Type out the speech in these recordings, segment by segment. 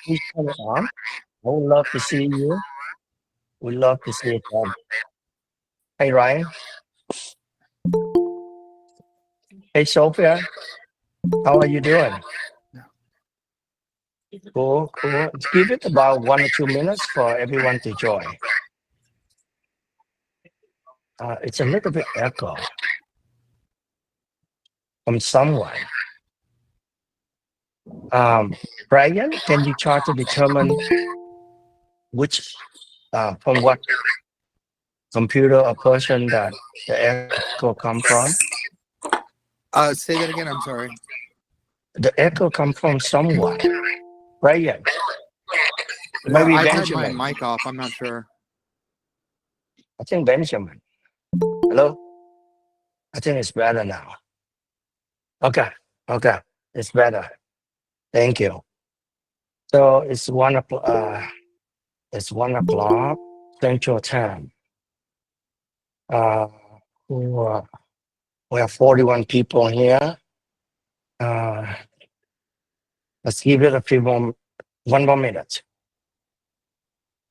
Please turn it on. I would love to see you. We love to see it on. Hey, Ryan. Hey, Sophia. How are you doing? Cool, cool. Give it about 1 or 2 minutes for everyone to join. It's a little bit echo from someone. Brian, can you try to determine which, from what computer or person that the echo come from? Say that again. I'm sorry. The echo come from someone. Brian, maybe I've had my Benjamin. mic off. I'm not sure. I think Benjamin. Hello? I think it's better now. Okay, okay, it's better. Thank you. So it's 1 o'clock Central Time. We have 41 people here. Let's give it a few more, 1 more minute.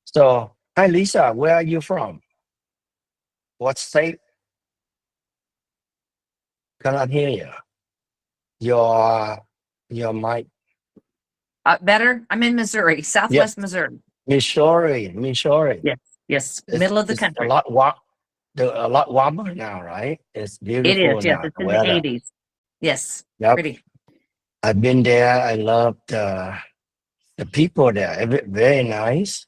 So, hi Lisa, where are you from? What state? Cannot hear you. Your mic. Better? I'm in Missouri, Southwest Missouri. Missouri. Yes, yes, middle of the It's country. a lot warmer now, right? It's It beautiful is, yes, now. it's The in the weather. 80s. Yes, Yep. pretty. I've been there. I love the people there. Very nice,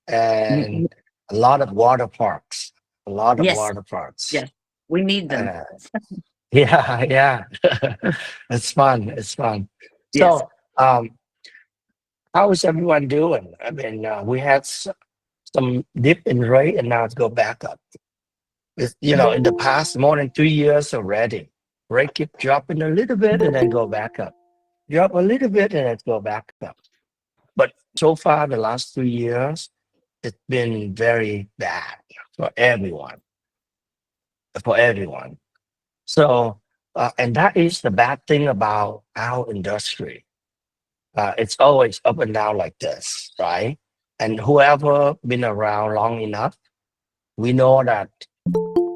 and a lot of water parks. A lot of Yes, water parks. yes, we need them. Yeah, yeah. It's fun. It's fun. Yes. So, how is everyone doing? I mean, we had some dip in rate, and now it's go back up. It's, in the past more than 2 years already, rate keep dropping a little bit and then go back up. Drop a little bit and then go back up. But so far, the last 2 years, it's been very bad for everyone. For everyone. So, and that is the bad thing about our industry. It's always up and down like this, right? And whoever been around long enough, we know that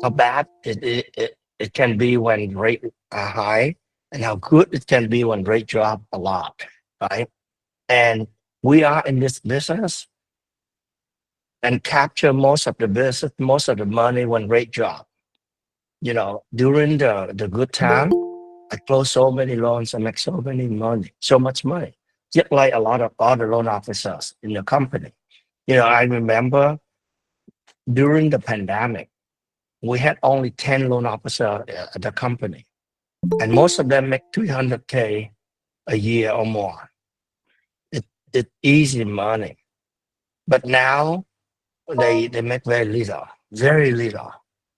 how bad it can be when rate are high, and how good it can be when rate drop a lot, right? And we are in this business and capture most of the business, most of the money when rate drop. During the good time, I close so many loans and make so much money, just like a lot of other loan officers in the company. I remember during the pandemic, we had only 10 loan officers at the company, and most of them make 300K a year or more. It's easy money, but now they make very little,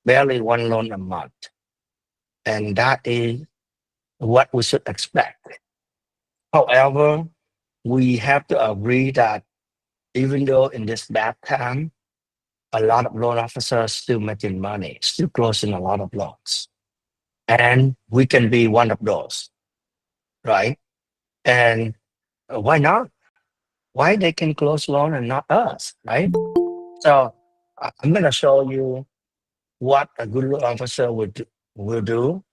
barely one loan a month, and that is what we should expect. However, we have to agree that even though in this bad time, a lot of loan officers still making money, still closing a lot of loans. And we can be one of those, right? And why not? Why they can close loan and not us, right? So I'm going to show you what a good loan officer will do.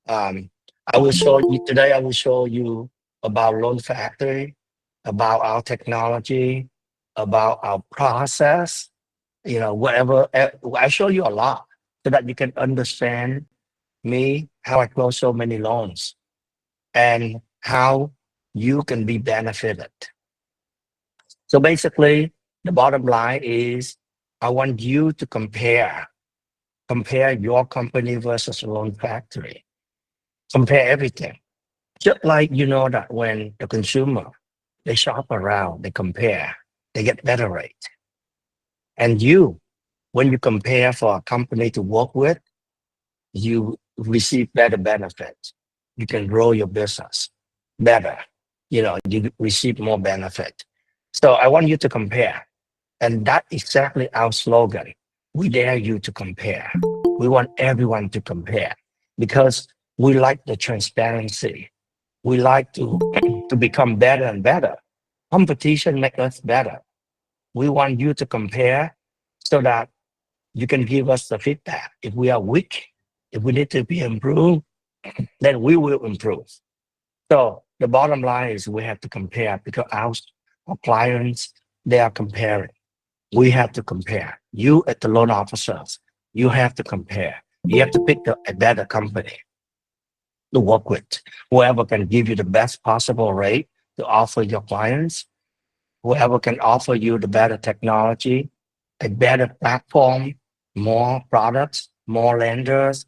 I will show you today. I will show you about Loan Factory, about our technology, about our process. Whatever. I show you a lot so that you can understand me, how I close so many loans, and how you can be benefited. So basically, the bottom line is I want you to compare your company versus Loan Factory. Compare everything. Just like that when the consumer, they shop around, they compare, they get better rate. And when you compare for a company to work with, you receive better benefits. You can grow your business better. You receive more benefit. So I want you to compare. And that's exactly our slogan. We dare you to compare. We want everyone to compare because we like the transparency. We like to become better and better. competition makes us better. We want you to compare so that you can give us the feedback. If we are weak, if we need to be improved, then we will improve. So the bottom line is we have to compare because our clients, they are comparing. We have to compare. You as the loan officers, you have to compare. You have to pick a better company to work with. Whoever can give you the best possible rate to offer your clients, whoever can offer you the better technology, a better platform, more products, more lenders,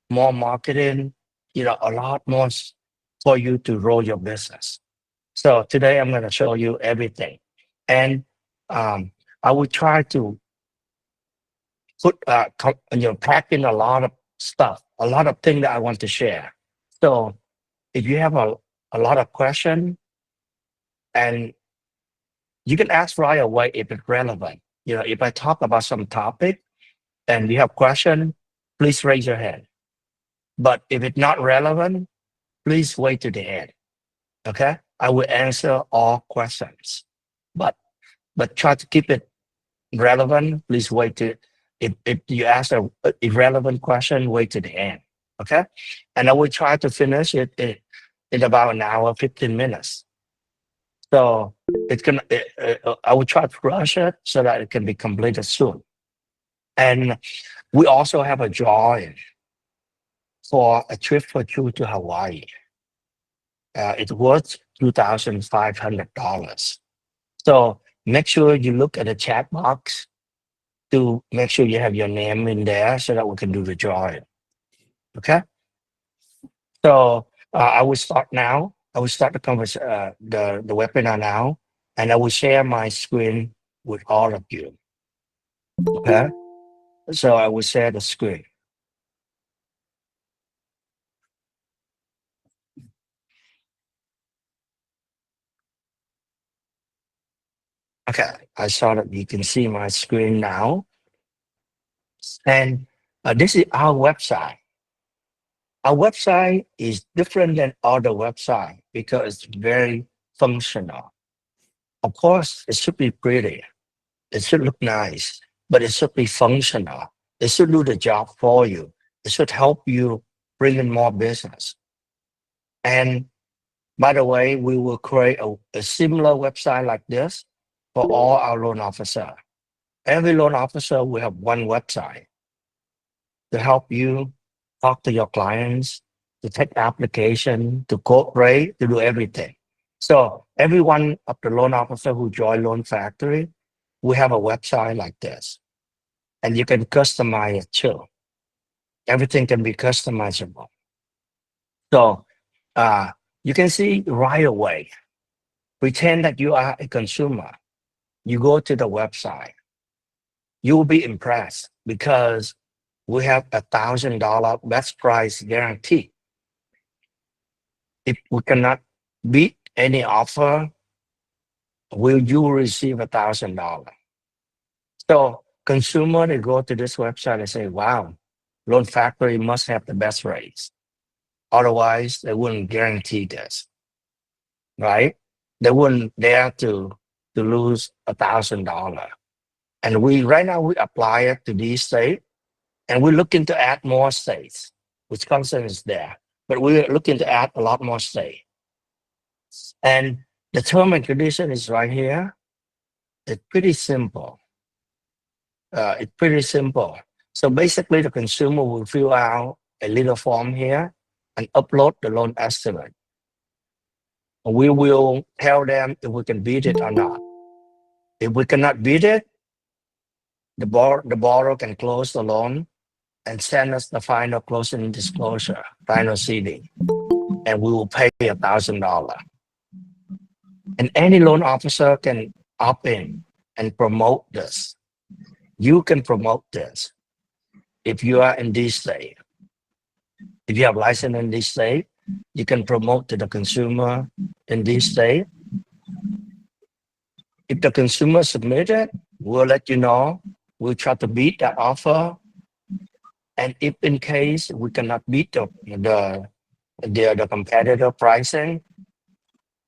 more marketing, a lot more for you to roll your business. So today I'm going to show you everything. And I will try to put, pack in a lot of stuff, a lot of things that I want to share. So if you have a lot of questions, and you can ask right away if it's relevant. If I talk about some topic and you have question, please raise your hand. But if it's not relevant, please wait to the end. Okay, I will answer all questions, but try to keep it relevant. Please wait to if you ask a irrelevant question, wait to the end. Okay, and I will try to finish it in about an hour, 15 minutes. So it's gonna. I will try to rush it so that it can be completed soon. And we also have a drawing for a trip for you to Hawaii. It's worth $2,500. So make sure you look at the chat box to make sure you have your name in there so that we can do the drawing. Okay. So I will start now. I will start the webinar now, and I will share my screen with all of you. Okay. So I will share the screen. Okay, I saw that you can see my screen now. And this is our website. Our website is different than other websites because it's very functional. Of course, it should be pretty. It should look nice, but it should be functional. It should do the job for you. It should help you bring in more business. And by the way, we will create a similar website like this for all our loan officers. Every loan officer will have one website to help you talk to your clients, to take application, to quote rate, to do everything. So every one of the loan officer who join Loan Factory, we have a website like this. And you can customize it too. Everything can be customizable. So you can see right away, pretend that you are a consumer. You go to the website. You will be impressed because we have $1,000 best price guarantee. If we cannot beat any offer, you will receive $1,000. So consumer, they go to this website and say, wow, Loan Factory must have the best rates. Otherwise, they wouldn't guarantee this, right? They wouldn't dare to lose $1,000. And right now we apply it to these states, and we're looking to add more states. Wisconsin is there, but we're looking to add a lot more states. And the term and condition is right here. It's pretty simple. So basically, the consumer will fill out a little form here and upload the loan estimate. We will tell them if we can beat it or not. If we cannot beat it, the borrower can close the loan and send us the final closing disclosure, final CD, and we will pay $1,000. And any loan officer can opt in and promote this. You can promote this if you are in this state. If you have license in this state, you can promote to the consumer in this state. If the consumer submitted, we'll let you know. We'll try to beat that offer. And if in case we cannot beat the competitor pricing,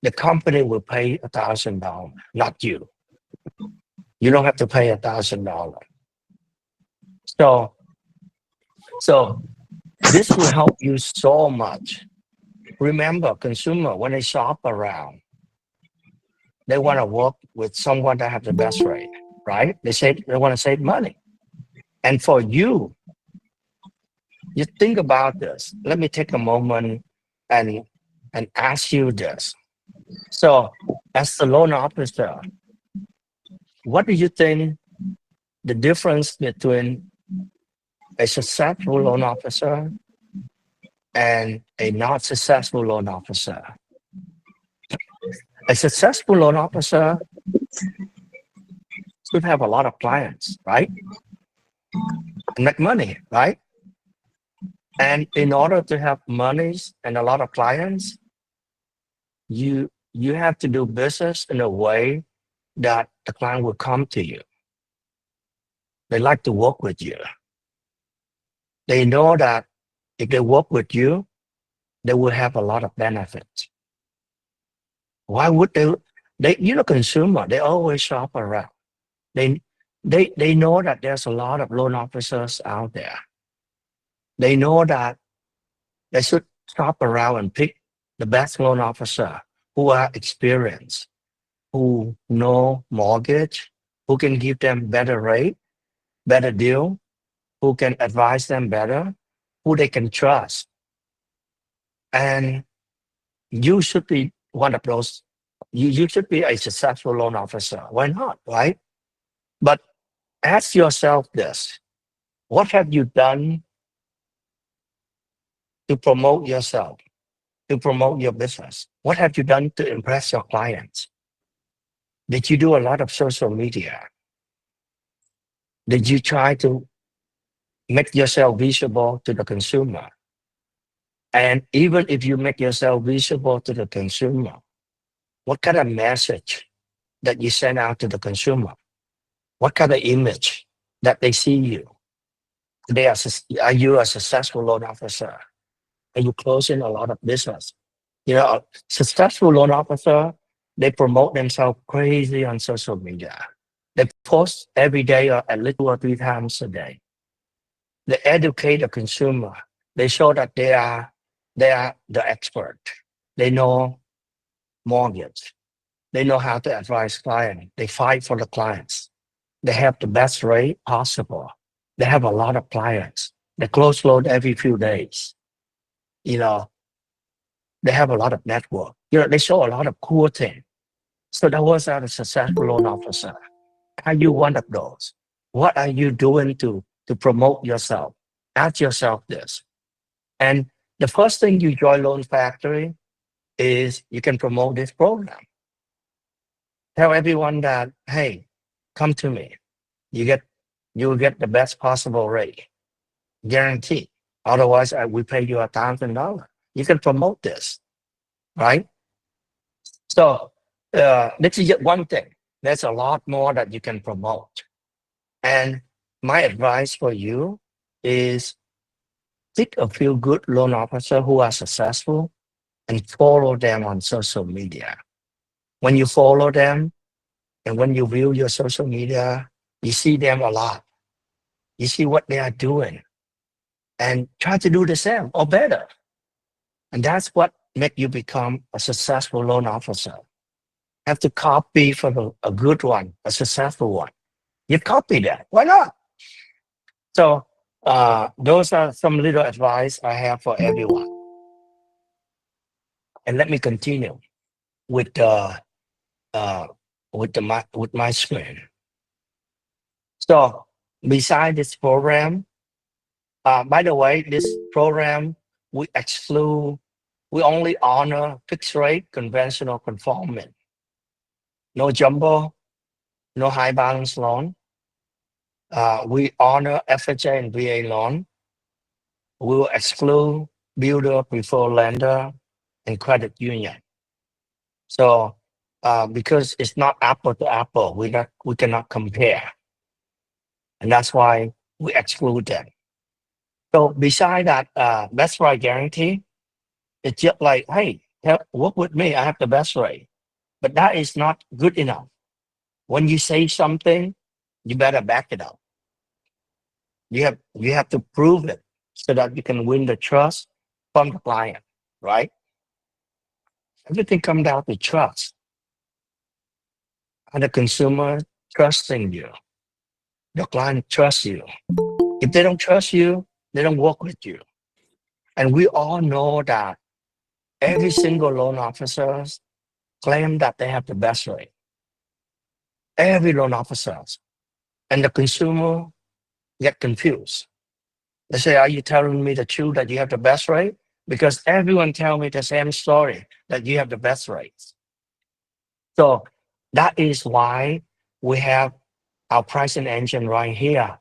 the company will pay $1,000, not you. You don't have to pay $1,000. So this will help you so much. Remember, consumer, when they shop around, they want to work with someone that have the best rate, right? They want to save money. And for you, you think about this. Let me take a moment and ask you this. So as the loan officer, what do you think the difference between a successful loan officer and a not successful loan officer? A successful loan officer should have a lot of clients, right? And make money, right? And in order to have money and a lot of clients, you have to do business in a way that the client will come to you. They like to work with you. They know that if they work with you, they will have a lot of benefits. Why would they consumer, they always shop around. They know that there's a lot of loan officers out there. They know that they should shop around and pick the best loan officer who are experienced, who know mortgage, who can give them better rate, better deal, who can advise them better, who they can trust. And you should be one of those. You should be a successful loan officer. Why not, right? But ask yourself this. What have you done to promote yourself, to promote your business? What have you done to impress your clients? Did you do a lot of social media? Did you try to make yourself visible to the consumer? And even if you make yourself visible to the consumer, what kind of message that you send out to the consumer? What kind of image that they see you? Are you a successful loan officer? Are you closing a lot of business? A successful loan officer, they promote themselves crazy on social media. They post every day or at least 2 or 3 times a day. They educate the consumer. They show that they are the expert. They know mortgage. They know how to advise clients. They fight for the clients. They have the best rate possible. They have a lot of clients. They close loan every few days. They have a lot of network. They show a lot of cool things. So that was a successful loan officer. Are you one of those? What are you doing to promote yourself? Ask yourself this. And the first thing you join Loan Factory is you can promote this program. Tell everyone that, hey, come to me. You will get the best possible rate, guaranteed. Otherwise, we pay you $1,000. You can promote this, right? So this is just one thing. There's a lot more that you can promote. And my advice for you is pick a few good loan officers who are successful and follow them on social media. When you follow them and when you view your social media, you see them a lot. You see what they are doing and try to do the same or better. And that's what makes you become a successful loan officer. Have to copy from a good one, a successful one. You copy that. Why not? So those are some little advice I have for everyone. And let me continue with my screen. So beside this program, by the way, this program we only honor fixed rate, conventional conforming. No jumbo, no high balance loan. We honor FHA and VA loan. We will exclude builder, preferred lender, and credit union. So because it's not apple to apple, we cannot compare. And that's why we exclude them. So beside that best price guarantee, it's just like, hey, work with me. I have the best rate. But that is not good enough. When you say something, you better back it up. You have to prove it so that you can win the trust from the client, right? Everything comes down to trust. And the consumer trusting you. The client trusts you. If they don't trust you, they don't work with you. And we all know that every single loan officer claim that they have the best rate. Every loan officer. And the consumer get confused. They say, are you telling me the truth that you have the best rate? Because everyone tell me the same story that you have the best rates. So that is why we have our pricing engine right here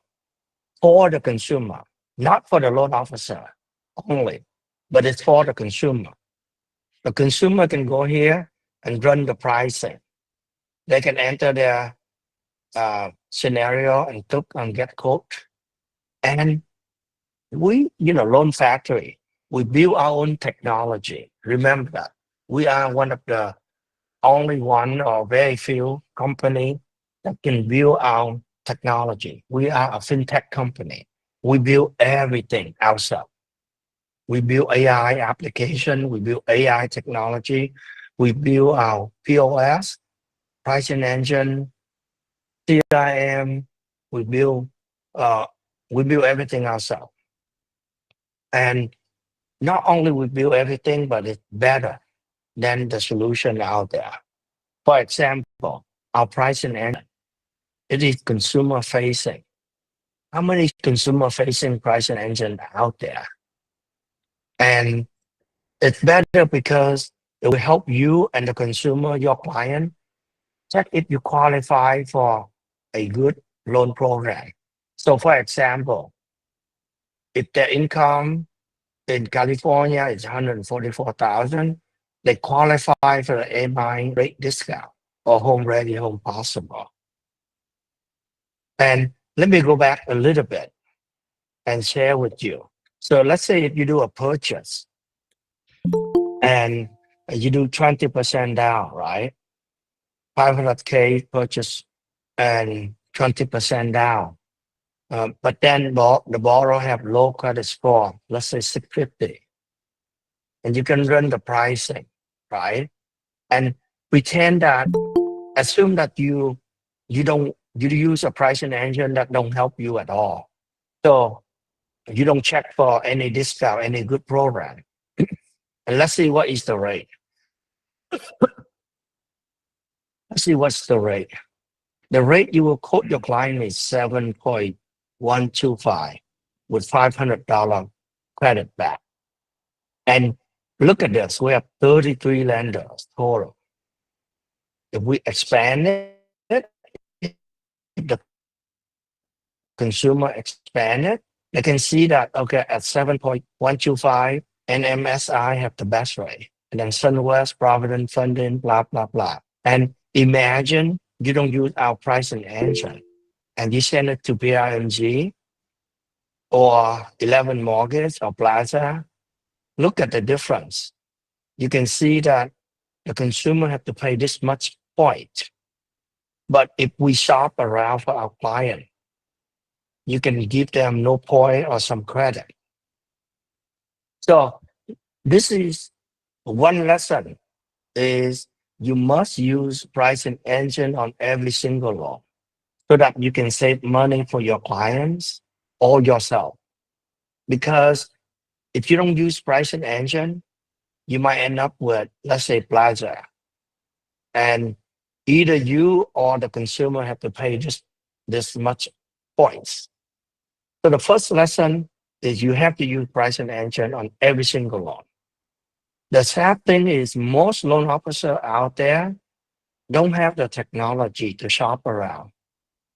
for the consumer, not for the loan officer only, but it's for the consumer. The consumer can go here and run the pricing. They can enter their scenario and click on get quote. And we, Loan Factory, we build our own technology. Remember that. We are one of the only one or very few company that can build our technology. We are a fintech company. We build everything ourselves. We build AI application. We build AI technology. We build our POS, pricing engine, CRM. We build everything ourselves. And not only we build everything, but it's better than the solution out there. For example, our pricing engine, it is consumer facing. How many consumer facing pricing engine out there? And it's better because it will help you and the consumer, your client, check if you qualify for a good loan program. So for example, if their income in California is 144,000, they qualify for the A-Mine rate discount or home ready, home possible. And let me go back a little bit and share with you. So let's say if you do a purchase and you do 20% down, right? 500K purchase and 20% down. But then the borrower have low credit score, let's say 650. And you can run the pricing, right? And pretend that, assume that you use a pricing engine that don't help you at all. So you don't check for any discount, any good program. And let's see what is the rate. Let's see what's the rate. The rate you will quote your client is 7.125 with $500 credit back. And look at this, we have 33 lenders total. If we expand it, if the consumer expand it, they can see that, okay, at 7.125, NMSI have the best rate. And then SunWest, Provident Funding, blah, blah, blah. And imagine you don't use our pricing engine and you send it to PRMG or 11 Mortgage or Plaza. Look at the difference. You can see that the consumer have to pay this much point. But if we shop around for our client, you can give them no point or some credit. So this is one lesson is you must use pricing engine on every single loan so that you can save money for your clients or yourself. Because if you don't use pricing engine, you might end up with, let's say, Plaza. And either you or the consumer have to pay just this much points. So the first lesson is you have to use pricing engine on every single loan. The sad thing is most loan officers out there don't have the technology to shop around,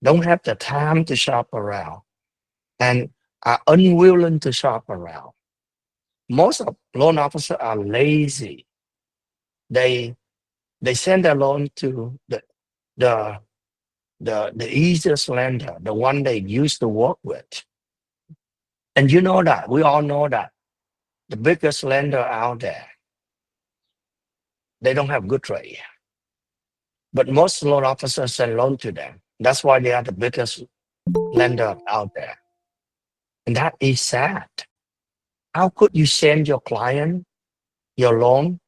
don't have the time to shop around, and are unwilling to shop around. Most of loan officers are lazy. They send their loan to the easiest lender, the one they used to work with. And you know that, we all know that the biggest lender out there, they don't have good rate. But most loan officers send loan to them. That's why they are the biggest lender out there. And that is sad. How could you send your client your loan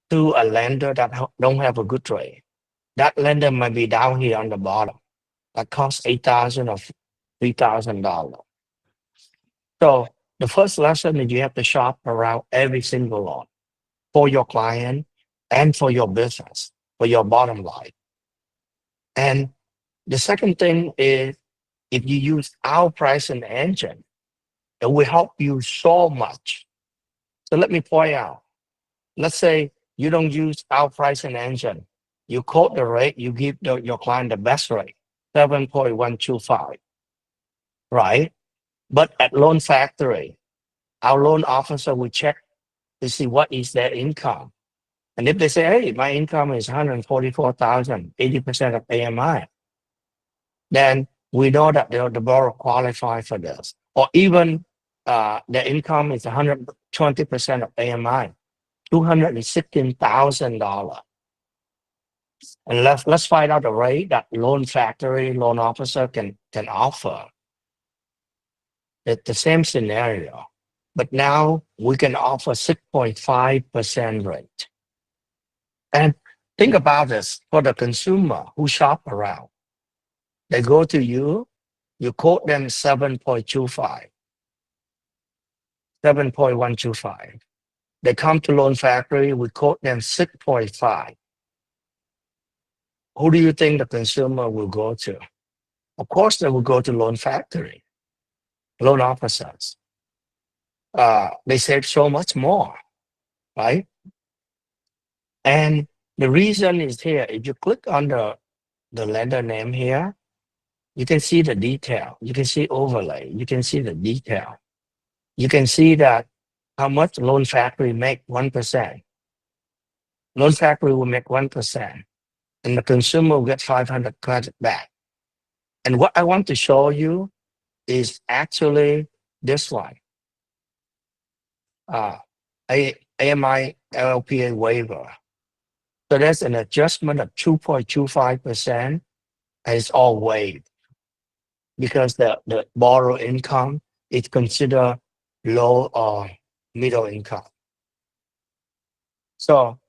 to a lender that don't have a good rate? That lender might be down here on the bottom. That costs $8,000 or $3,000. So the first lesson is you have to shop around every single loan for your client and for your business, for your bottom line. And the second thing is if you use our pricing engine, it will help you so much. So let me point out, let's say you don't use our pricing engine. You quote the rate, you give your client the best rate, 7.125, right? But at Loan Factory, our loan officer will check to see what is their income. And if they say, hey, my income is 144,000, 80% of AMI, then we know that the borrower qualify for this. Or even their income is 120% of AMI, $216,000. And let's find out the rate that Loan Factory loan officer can offer. It's the same scenario, but now we can offer 6.5% rate. And think about this for the consumer who shop around. They go to you, you quote them 7.25, 7.125. They come to Loan Factory, we quote them 6.5. Who do you think the consumer will go to? Of course, they will go to Loan Factory, loan officers. They save so much more, right? And the reason is here. If you click on the lender name here, you can see the detail. You can see overlay. You can see the detail. You can see that how much Loan Factory make 1%. Loan Factory will make 1%. And the consumer will get 500 credit back. And what I want to show you is actually this one. AMI LLPA waiver. So there's an adjustment of 2.25%, and it's all waived because the borrower income is considered low or middle income. So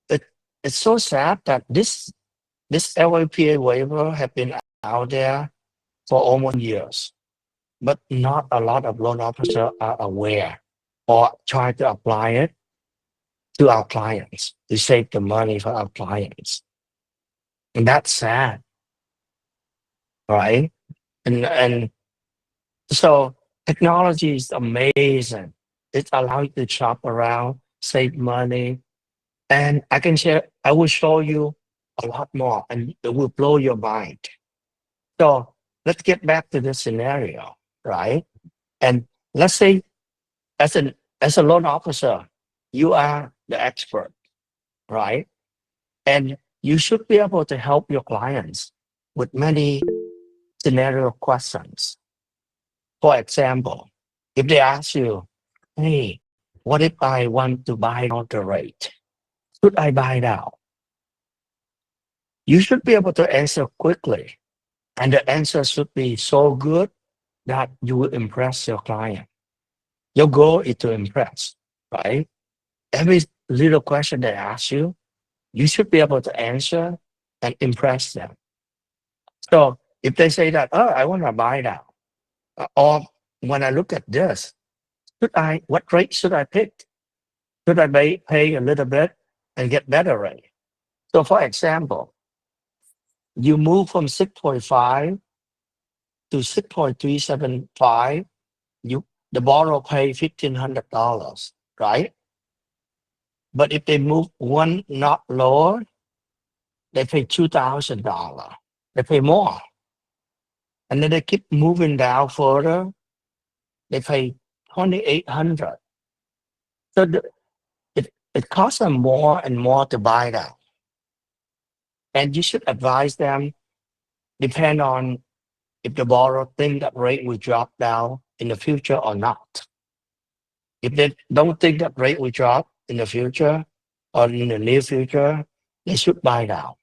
it's so sad that this LLPA waiver has been out there for almost years, but not a lot of loan officers are aware or try to apply it to our clients to save the money for our clients. And that's sad, right? And so technology is amazing. It allows you to shop around, save money. And I will show you a lot more and it will blow your mind. So let's get back to this scenario, right? And let's say as a loan officer, you are the expert, right? And you should be able to help your clients with many scenario questions. For example, if they ask you, hey, what if I want to buy out the rate? Should I buy it out? You should be able to answer quickly. And the answer should be so good that you will impress your client. Your goal is to impress, right? Every little question they ask you, you should be able to answer and impress them. So if they say that, oh, I want to buy it out, or when I look at this, what rate should I pick? Should I pay a little bit and get better rate? So for example, you move from 6.5 to 6.375, the borrower pay $1,500, right? But if they move one knot lower, they pay $2,000. They pay more. And then they keep moving down further, they pay $2,800. So it costs them more and more to buy that. And you should advise them, depend on if the borrower think that rate will drop down in the future or not. If they don't think that rate will drop in the future, or in the near future, they should buy now.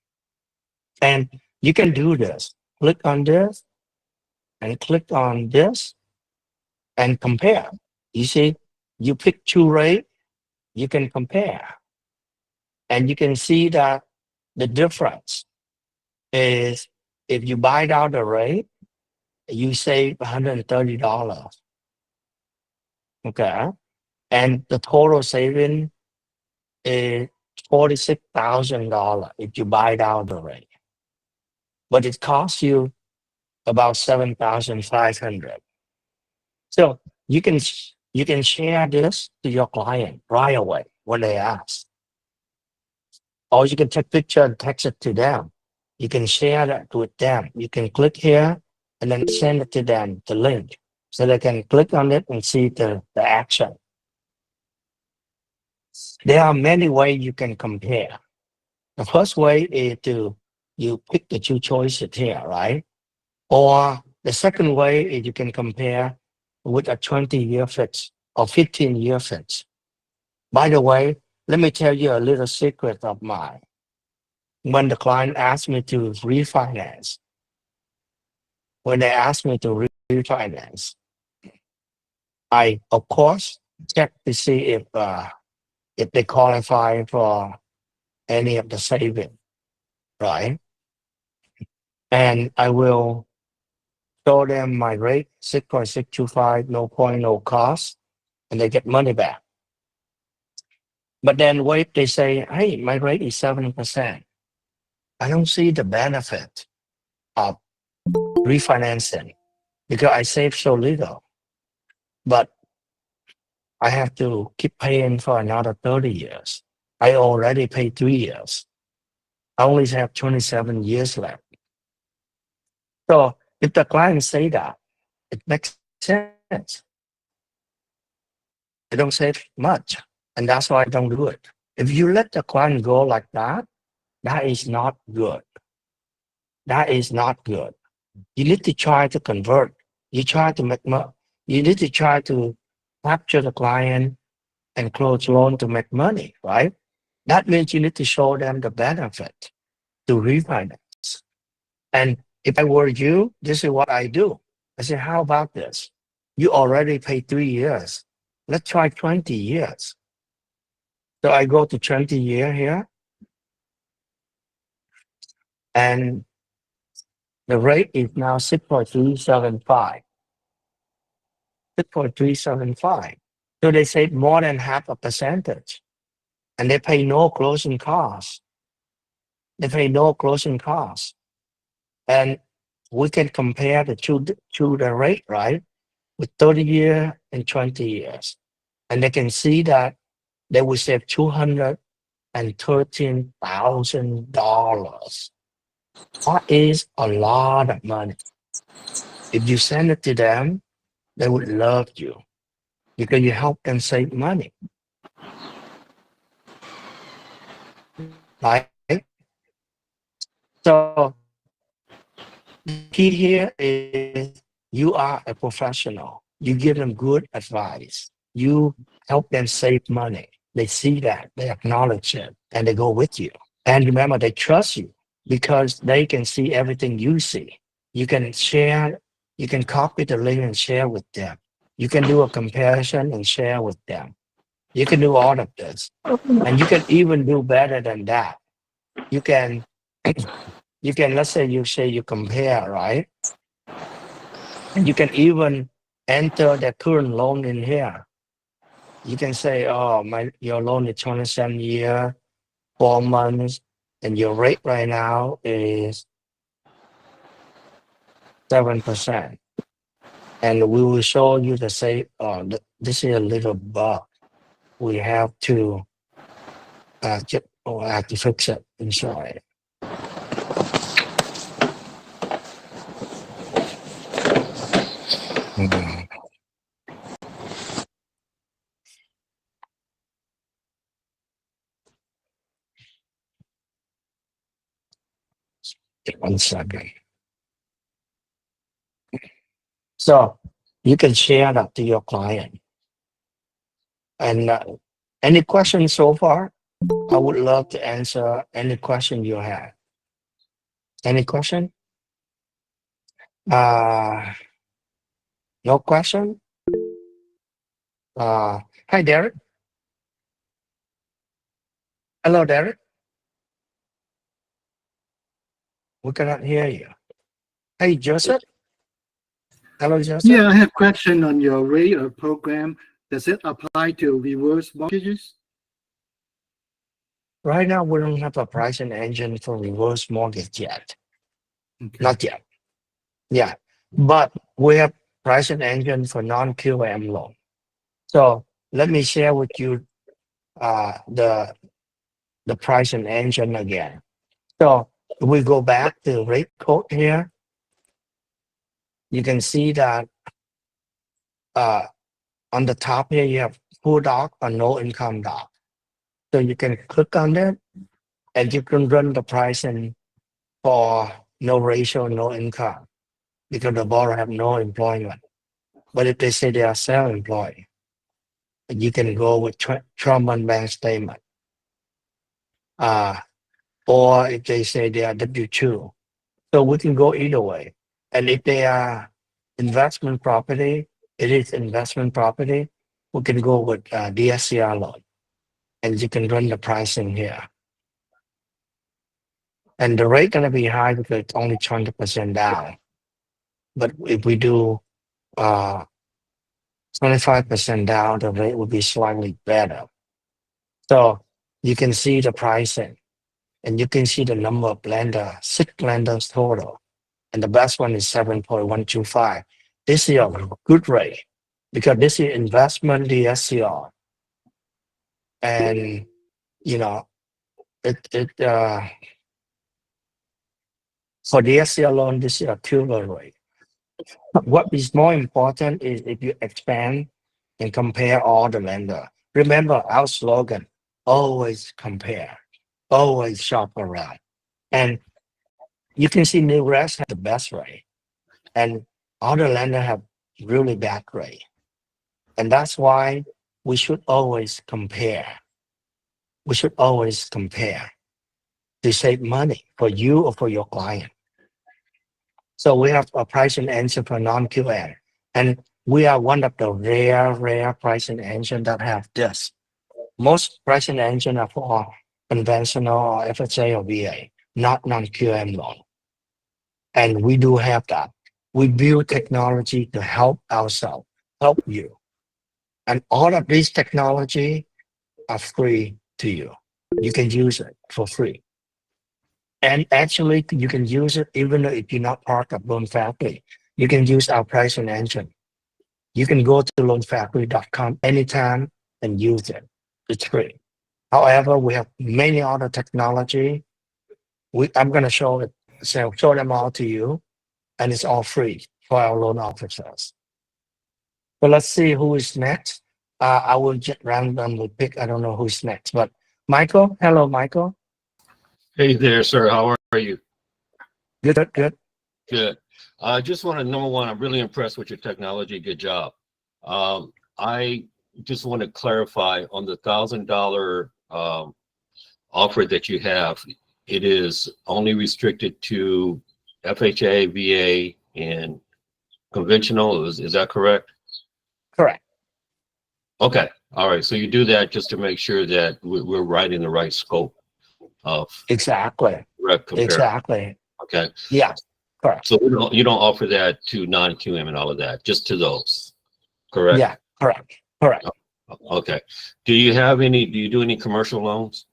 And you can do this. Click on this and click on this and compare. You see, you pick two rate, you can compare. And you can see that the difference is if you buy down the rate, you save $130. Okay. And the total saving is $46,000 if you buy down the rate. But it costs you about $7,500. So you can share this to your client right away when they ask. Or you can take picture and text it to them. You can share that with them. You can click here and then send it to them, the link, so they can click on it and see the action. There are many ways you can compare. The first way is you pick the two choices here, right? Or the second way is you can compare with a 20-year fix or 15-year fix. By the way, let me tell you a little secret of mine. When the client asked me to refinance, I, of course, check to see if they qualify for any of the saving, right? And I will show them my rate, 6.625, no point, no cost, and they get money back. But then what if they say, hey, my rate is 7%. I don't see the benefit of refinancing because I save so little. But I have to keep paying for another 30 years. I already paid 3 years. I only have 27 years left. So if the client say that, it makes sense. I don't save much, and that's why I don't do it. If you let the client go like that, that is not good. That is not good. You need to try to convert. You try to make money. You need to try to capture the client and close loan to make money, right? That means you need to show them the benefit to refinance. And if I were you, this is what I do. I say, how about this? You already paid 3 years. Let's try 20 years. So I go to 20 year here, and the rate is now 6.375. 6.375. So they save more than half a percentage. And they pay no closing costs. They pay no closing costs. And we can compare the two the rate, right? With 30 years and 20 years. And they can see that they will save $213,000. That is a lot of money. If you send it to them, they would love you because you help them save money. Right? So the key here is you are a professional. You give them good advice. You help them save money. They see that, they acknowledge it, and they go with you. And remember, they trust you because they can see everything you see. You can share, you can copy the link and share with them. You can do a comparison and share with them. You can do all of this. And you can even do better than that. You can, let's say you compare, right? And you can even enter the current loan in here. You can say, oh, your loan is 27 years, 4 months, and your rate right now is 7%. And we will show you the same. This is a little bug. We have to I have to fix it inside. Mhm. One second. So you can share that to your client. And any questions so far? I would love to answer any question you have. Any question? No question? Hi, Derek. Hello, Derek. We cannot hear you. Hey, Joseph. Hello, Joseph. Yeah, I have a question on your rate program. Does it apply to reverse mortgages? Right now, we don't have a pricing engine for reverse mortgage yet. Okay. Not yet. Yeah, but we have pricing engine for non-QM loan. So let me share with you the pricing engine again. So if we go back to rate code here, you can see that on the top here, you have full doc or no income doc. So you can click on it and you can run the pricing for no ratio, no income, because the borrower have no employment. But if they say they are self-employed, you can go with 12-month bank statement. Or if they say they are W-2. So we can go either way. And if they are investment property, it is investment property, we can go with DSCR loan. And you can run the pricing here. And the rate gonna be high because it's only 20% down. But if we do 25% down, the rate will be slightly better. So you can see the pricing and you can see the number of lenders, 6 lenders total. And the best one is 7.125. This is a good rate because this is investment DSCR. And you know, for DSCR loan, this is a killer rate. What is more important is if you expand and compare all the lenders. Remember our slogan, always compare, always shop around. And you can see New Rest has the best rate. And other lenders have really bad rate. And that's why we should always compare. We should always compare to save money for you or for your client. So we have a pricing engine for non-QM. And we are one of the rare pricing engine that have this. Most pricing engine are for conventional or FHA or VA, not non-QM loan. And we do have that. We build technology to help ourselves, help you. And all of these technology are free to you. You can use it for free. And actually, you can use it even if you're not part of Loan Factory. You can use our pricing engine. You can go to loanfactory.com anytime and use it. It's free. However, we have many other technology. I'm going to show them all to you, and it's all free for our loan officers. So let's see who is next. I will just randomly pick. I don't know who's next, but Michael. Hello, Michael. Hey there, sir. How are you? Good. Good. I just want to, number one, I'm really impressed with your technology. Good job. I just want to clarify on the $1,000 offer that you have. It is only restricted to FHA, VA, and conventional. Is that correct? Correct. Okay. All right. So you do that just to make sure that we're writing the right scope of Exactly. Exactly. Okay. Yeah. Correct. So you don't offer that to non-QM and all of that, just to those, correct? Yeah. Correct. Okay. Do you do any commercial loans?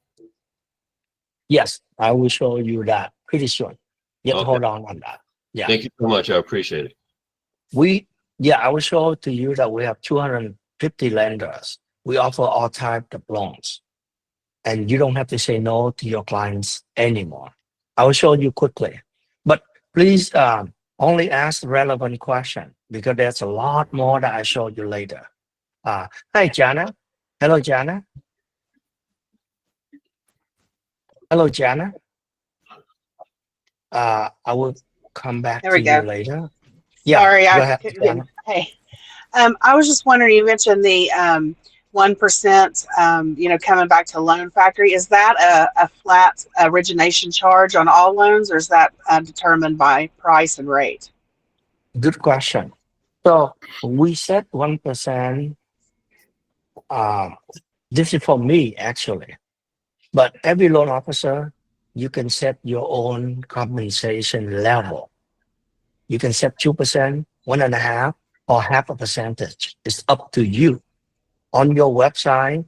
Yes, I will show you that pretty soon. Yeah, Okay. hold on that. Yeah. Thank you so much. I appreciate it. I will show to you that we have 250 lenders. We offer all types of loans. And you don't have to say no to your clients anymore. I will show you quickly. But please only ask relevant question because there's a lot more that I show you later. Hi, Jana. Hello, Jana. Hello, Jana. I will come back There to we go. you later. Yeah, Sorry, go I ahead, couldn't Jana. Hey, I was just wondering. You mentioned the 1%, coming back to Loan Factory, is that a flat origination charge on all loans, or is that determined by price and rate? Good question. So we set 1%. This is for me actually, but every loan officer, you can set your own compensation level. You can set 2%, 1.5%, or 0.5%. It's up to you. On your website,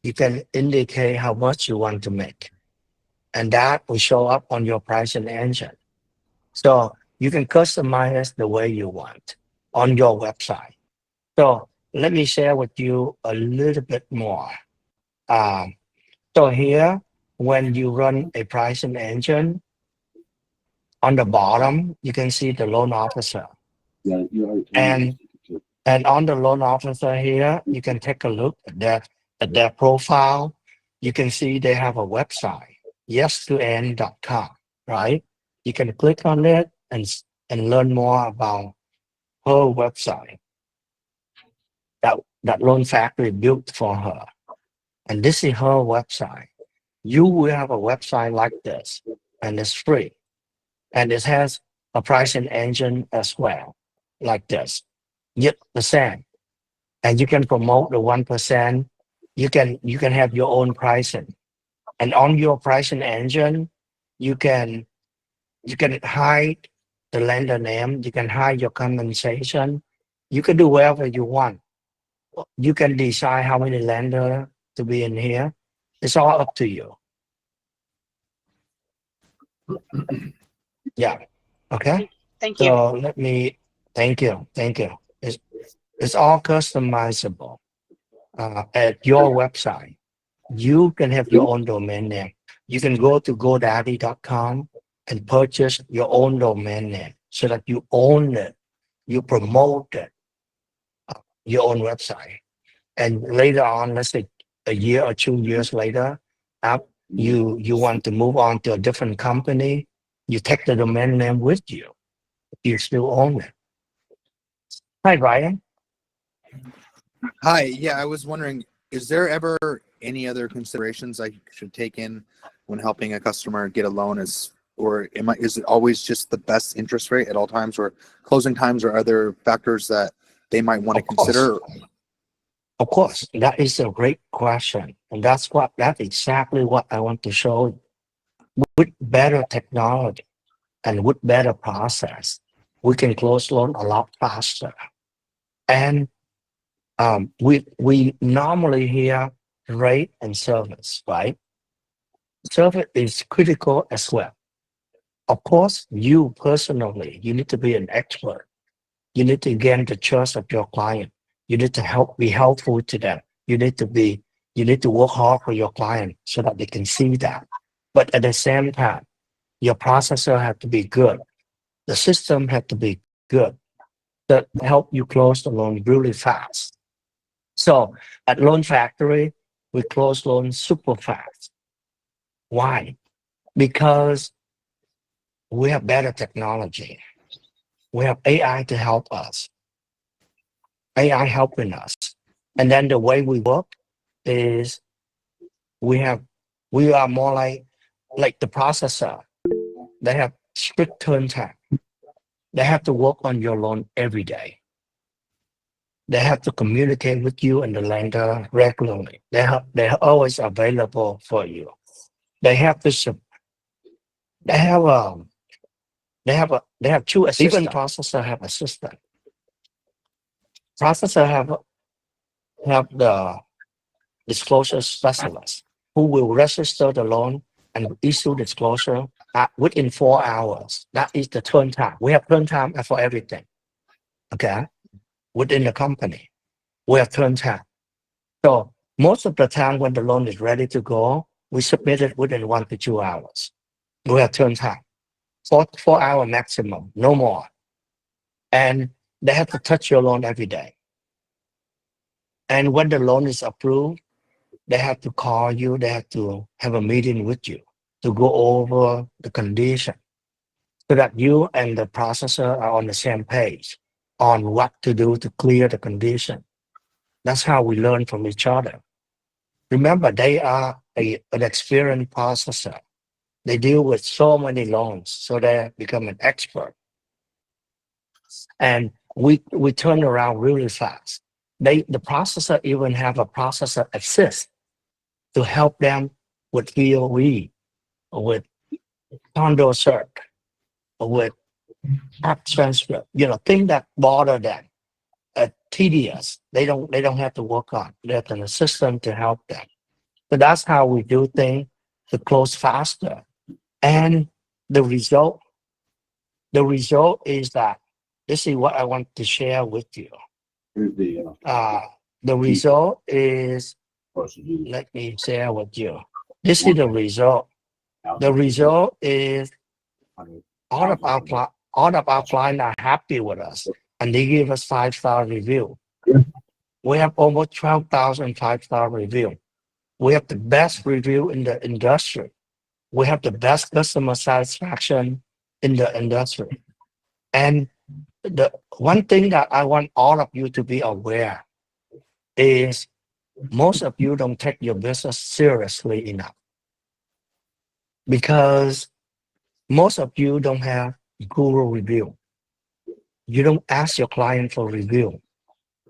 you can indicate how much you want to make, and that will show up on your pricing engine. So you can customize the way you want on your website. So let me share with you a little bit more. So here, when you run a pricing engine, on the bottom, you can see the loan officer. And on the loan officer here, you can take a look at their profile. You can see they have a website, yes2n.com, right? You can click on it and learn more about her website that Loan Factory built for her. And this is her website. You will have a website like this, and it's free. And it has a pricing engine as well, like this. Yet the same. And you can promote the 1%. You can have your own pricing. And on your pricing engine, you can hide the lender name, you can hide your compensation, you can do whatever you want. You can decide how many lenders to be in here. It's all up to you. Yeah. Okay. Thank you. So thank you. It's all customizable at your website. You can have your own domain name. You can go to GoDaddy.com and purchase your own domain name so that you own it, you promote it, your own website. And later on, let's say a year or 2 years later, you want to move on to a different company, you take the domain name with you. You still own it. Hi, Ryan. Hi. Yeah, I was wondering, is there ever any other considerations I should take in when helping a customer get a loan? Is it always just the best interest rate at all times, or closing times, or other factors that they might want to consider? Of course, that is a great question. And that's exactly what I want to show you. With better technology and with better process, we can close loan a lot faster. And we normally hear rate and service, right? Service is critical as well. Of course, you personally, you need to be an expert. You need to gain the trust of your client. You need to be helpful to them. You need to work hard for your client so that they can see that. But at the same time, your processor has to be good. The system has to be good to help you close the loan really fast. So at Loan Factory, we close loans super fast. Why? Because we have better technology. We have AI to help us. AI helping us. And then the way we work is we are more like the processor. They have strict turn time. They have to work on your loan every day. They have to communicate with you and the lender regularly. They're always available for you. They have two assistants. Even processor have assistant. Processor have the disclosure specialist who will register the loan and issue disclosure within 4 hours. That is the turn time. We have turn time for everything. Okay, within the company, we have turn time. So most of the time when the loan is ready to go, we submit it within 1 to 2 hours. We have turn time, 4 hour maximum, no more. And they have to touch your loan every day. And when the loan is approved, they have to call you. They have to have a meeting with you to go over the condition so that you and the processor are on the same page on what to do to clear the condition. That's how we learn from each other. Remember, they are an experienced processor. They deal with so many loans, so they become an expert. And we turn around really fast. The processor even have a processor assist to help them with VOE, or with condo search, or with tax transfer, things that bother them, tedious. They don't have to work on. There's an assistant to help them. So that's how we do things to close faster. And the result is that this is what I want to share with you. The result is, let me share with you. This is the result. The result is all of our clients are happy with us, and they give us 5-star review. We have almost 12,000 5-star review. We have the best review in the industry. We have the best customer satisfaction in the industry. And the one thing that I want all of you to be aware is most of you don't take your business seriously enough, because most of you don't have Google review. You don't ask your client for review.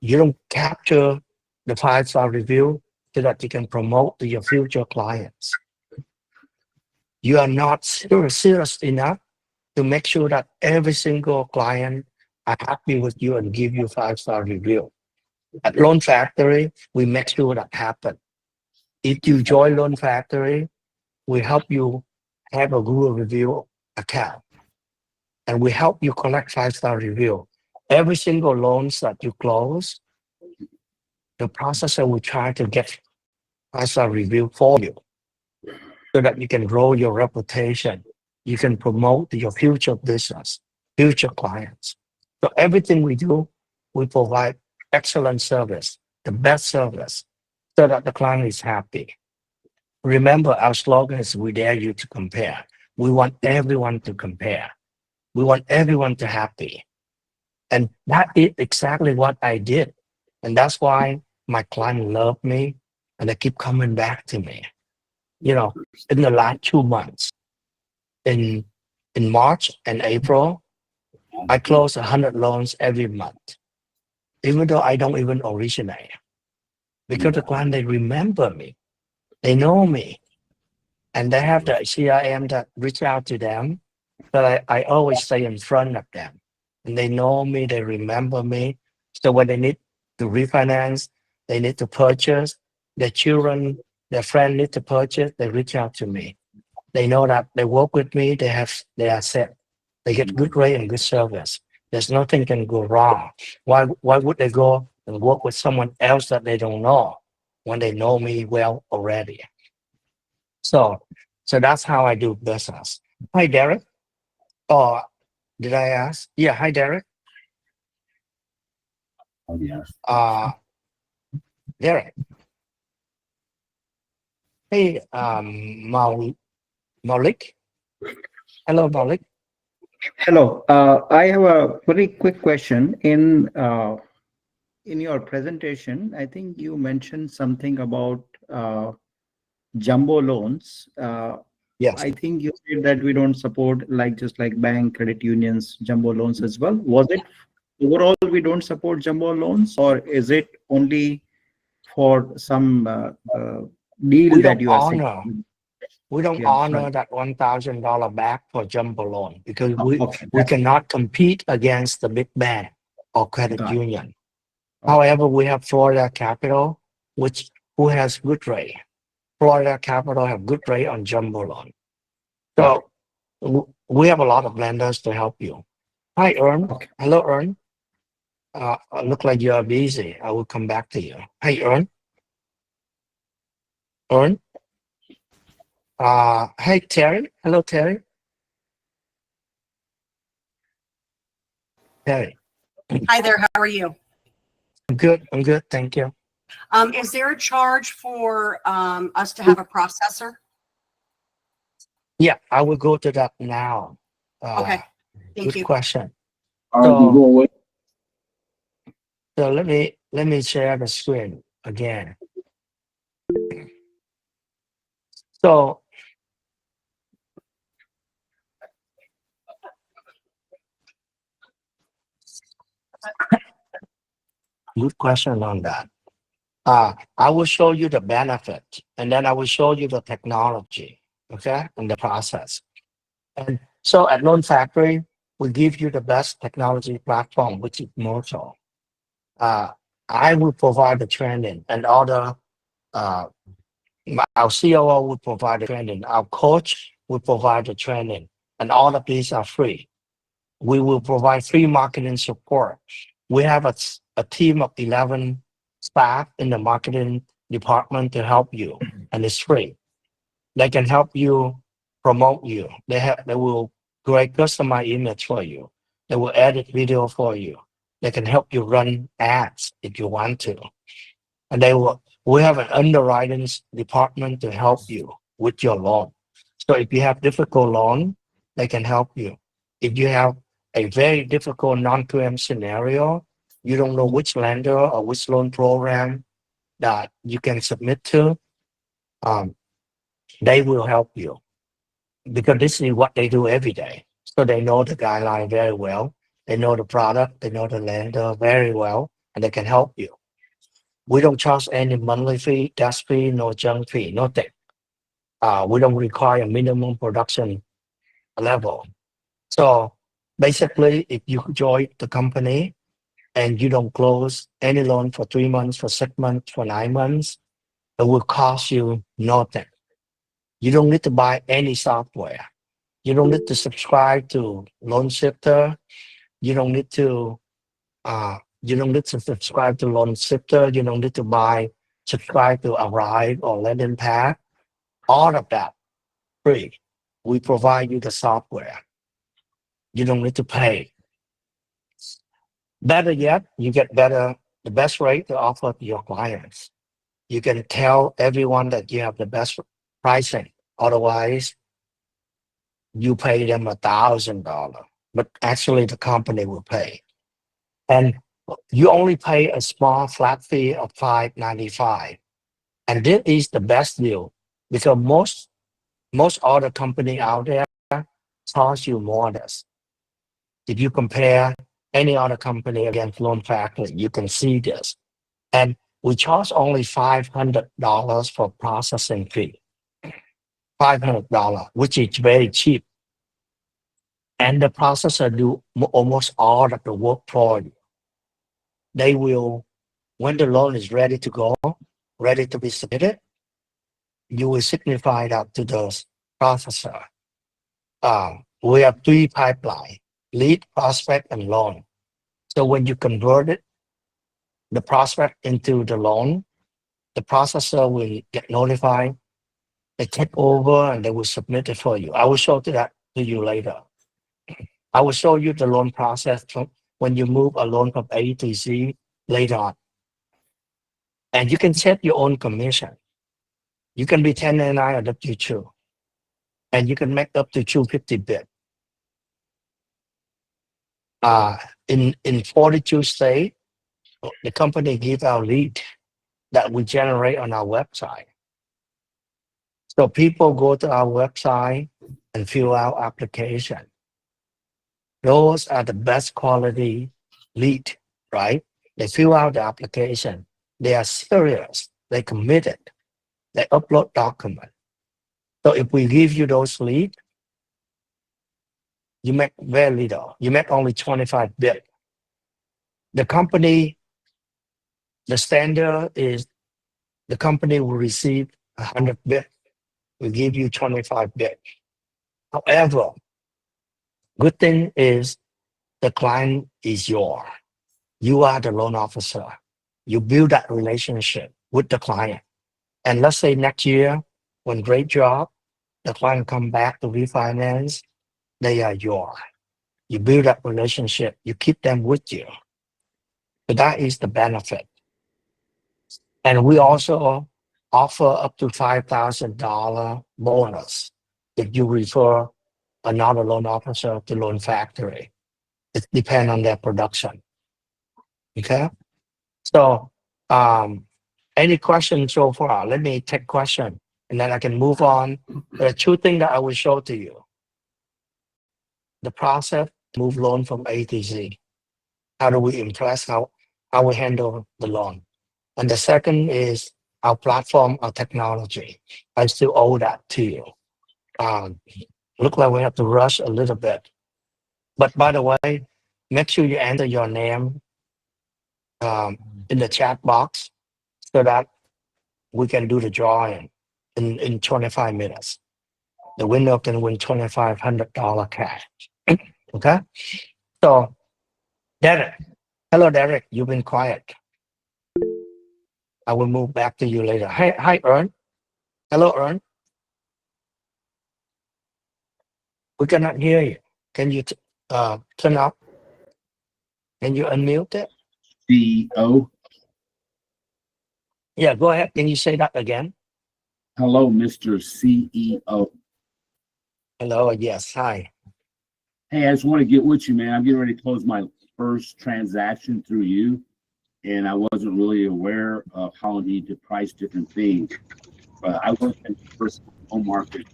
You don't capture the 5-star review so that you can promote to your future clients. You are not serious enough to make sure that every single client are happy with you and give you 5-star review. At Loan Factory, we make sure that happen. If you join Loan Factory, we help you have a Google review account, and we help you collect 5-star review. Every single loans that you close, the processor will try to get 5-star review for you, so that you can grow your reputation. You can promote your future business, future clients. So everything we do, we provide excellent service, the best service, so that the client is happy. Remember, our slogan is, we dare you to compare. We want everyone to compare. We want everyone to happy. And that is exactly what I did. And that's why my client love me, and they keep coming back to me. In the last 2 months, in March and April, I close 100 loans every month, even though I don't even originate. Because the client, they remember me, they know me, and they have the CRM that reach out to them. But I always stay in front of them, and they know me, they remember me. So when they need to refinance, they need to purchase, their children, their friend need to purchase, they reach out to me. They know that they work with me, they are set. They get good rate and good service. There's nothing can go wrong. Why would they go and work with someone else that they don't know when they know me well already? So that's how I do business. Hi, Derek. Oh, did I ask? Yeah, hi, Derek. Derek. Hey, Malik. Hello, Malik. Hello. I have a very quick question. In your presentation, I think you mentioned something about jumbo loans. Yes. I think you said that we don't support just like bank, credit unions, jumbo loans as well. Was it overall we don't support jumbo loans, or is it only for some deal that you are saying? We don't Yeah, honor right. that $1,000 back for jumbo loan, because Okay. we cannot compete against the big bank or credit Got it. union. However, we have Florida Capital, who has good rate. Florida Capital have good rate on jumbo loan. So we have a lot of lenders to help you. Hi, Ern. Okay. Hello, Ern. Look like you are busy. I will come back to you. Hi, Ern. Ern. Hey, Terry. Hello, Terry. Terry. Hi there, how are you? I'm good. Thank you. Is there a charge for us to have a processor? Yeah, I will go to that now. Okay, thank Good you. question. So let let me share the screen again. So good question on that. I will show you the benefit, and then I will show you the technology, okay, and the process. And so at Loan Factory, we give you the best technology platform, which is Moto. I will provide the training, and other our COO will provide the training. Our coach will provide the training, and all of these are free. We will provide free marketing support. We have a team of 11 staff in the marketing department to help you, and it's free. They can help you promote you. They will create customized image for you. They will edit video for you. They can help you run ads if you want to. And we have an underwriting department to help you with your loan. So if you have difficult loan, they can help you. If you have a very difficult non-QM scenario, you don't know which lender or which loan program that you can submit to, they will help you, because this is what they do every day. So they know the guideline very well. They know the product, they know the lender very well, and they can help you. We don't charge any monthly fee, desk fee, no junk fee, nothing. We don't require a minimum production level. So basically, if you join the company and you don't close any loan for 3 months, for 6 months, for 9 months, it will cost you nothing. You don't need to buy any software. You don't need to subscribe to Loan Shifter. You don't need to subscribe to Loan Shifter. You don't need to subscribe to Arrive or Lending Path. All of that free. We provide you the software. You don't need to pay. Better yet, you get the best rate to offer to your clients. You can tell everyone that you have the best pricing. Otherwise, you pay them $1,000, but actually the company will pay. And you only pay a small flat fee of $5.95. And this is the best deal, because most other company out there charge you more than this. If you compare any other company against Loan Factory, you can see this. And we charge only $500 for processing fee. $500, which is very cheap. And the processor do almost all of the work for you. They will, when the loan is ready to go, ready to be submitted, you will signify that to the processor. We have 3 pipelines: lead, prospect, and loan. So when you convert it, the prospect into the loan, the processor will get notified. They take over and they will submit it for you. I will show that to you later. I will show you the loan process from when you move a loan from A to Z later on. And you can set your own commission. You can be 1099 or W2. And you can make up to 250 bits. In 42 states, the company gives out lead that we generate on our website. So people go to our website and fill out application. Those are the best quality lead, right? They fill out the application. They are serious. They committed. They upload document. So if we give you those leads, you make very little. You make only 25 bits. The company, the standard is the company will receive 100 bits. We give you 25 bits. However, good thing is the client is yours. You are the loan officer. You build that relationship with the client. And let's say next year, when great job, the client come back to refinance, they are yours. You build that relationship. You keep them with you. So that is the benefit. And we also offer up to $5,000 bonus if you refer another loan officer to Loan Factory. It depends on their production. Okay? So, any questions so far? Let me take question, and then I can move on. There are two things that I will show to you. The process to move loan from A to Z. How do we impress how we handle the loan? And the second is our platform, our technology. I still owe that to you. Look like we have to rush a little bit. But by the way, make sure you enter your name in the chat box so that we can do the drawing in 25 minutes. The winner can win $2,500 cash. Okay? So, Derek. Hello, Derek. You've been quiet. I will move back to you later. Hi, Ern. Hello, Ern. We cannot hear you. Can you turn up? Can you unmute it? CEO. Yeah, go ahead. Can you say that again? Hello, Mr. CEO. Hello, yes, hi. Hey, I just want to get with you, man. I'm getting ready to close my first transaction through you, and I wasn't really aware of how I need to price different things. But I work in the first home market,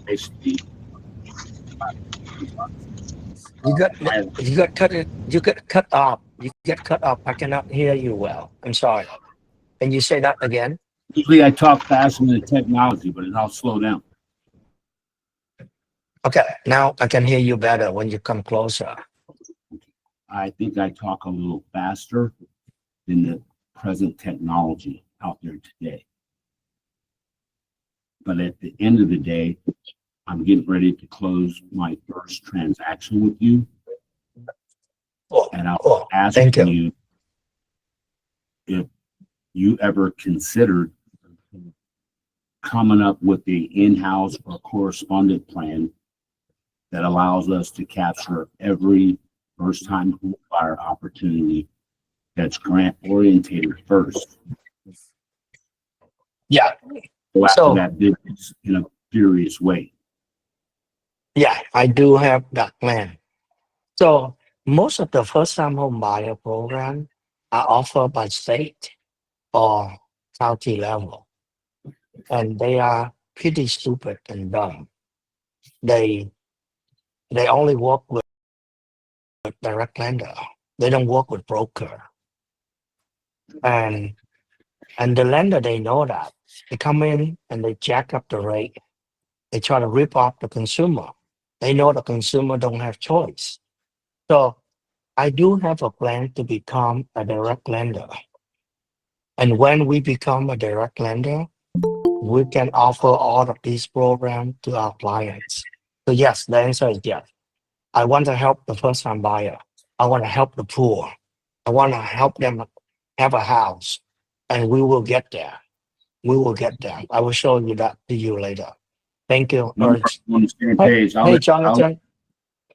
basically. You got cut off. You get cut off. I cannot hear you well. I'm sorry. Can you say that again? Usually I talk faster than the technology, but I'll slow down. Okay, now I can hear you better when you come closer. I think I talk a little faster than the present technology out there today. But at the end of the day, I'm getting ready to close my first transaction with you. And I'll ask you if you ever considered coming up with the in-house or correspondent plan that allows us to capture every first-time home buyer opportunity that's grant-oriented first. Yeah. Go after that business in a furious way. Yeah, I do have that plan. So most of the first-time home buyer program are offered by state or county level, and they are pretty stupid and dumb. They only work with direct lender. They don't work with broker, and the lender, they know that. They come in and they jack up the rate. They try to rip off the consumer. They know the consumer don't have choice. So I do have a plan to become a direct lender. And when we become a direct lender, we can offer all of these programs to our clients. So yes, the answer is yes. I want to help the first time buyer. I want to help the poor. I want to help them have a house. And we will get there. We will get there. I will show you that to you later. Thank you. On the same page. Hey, Jonathan.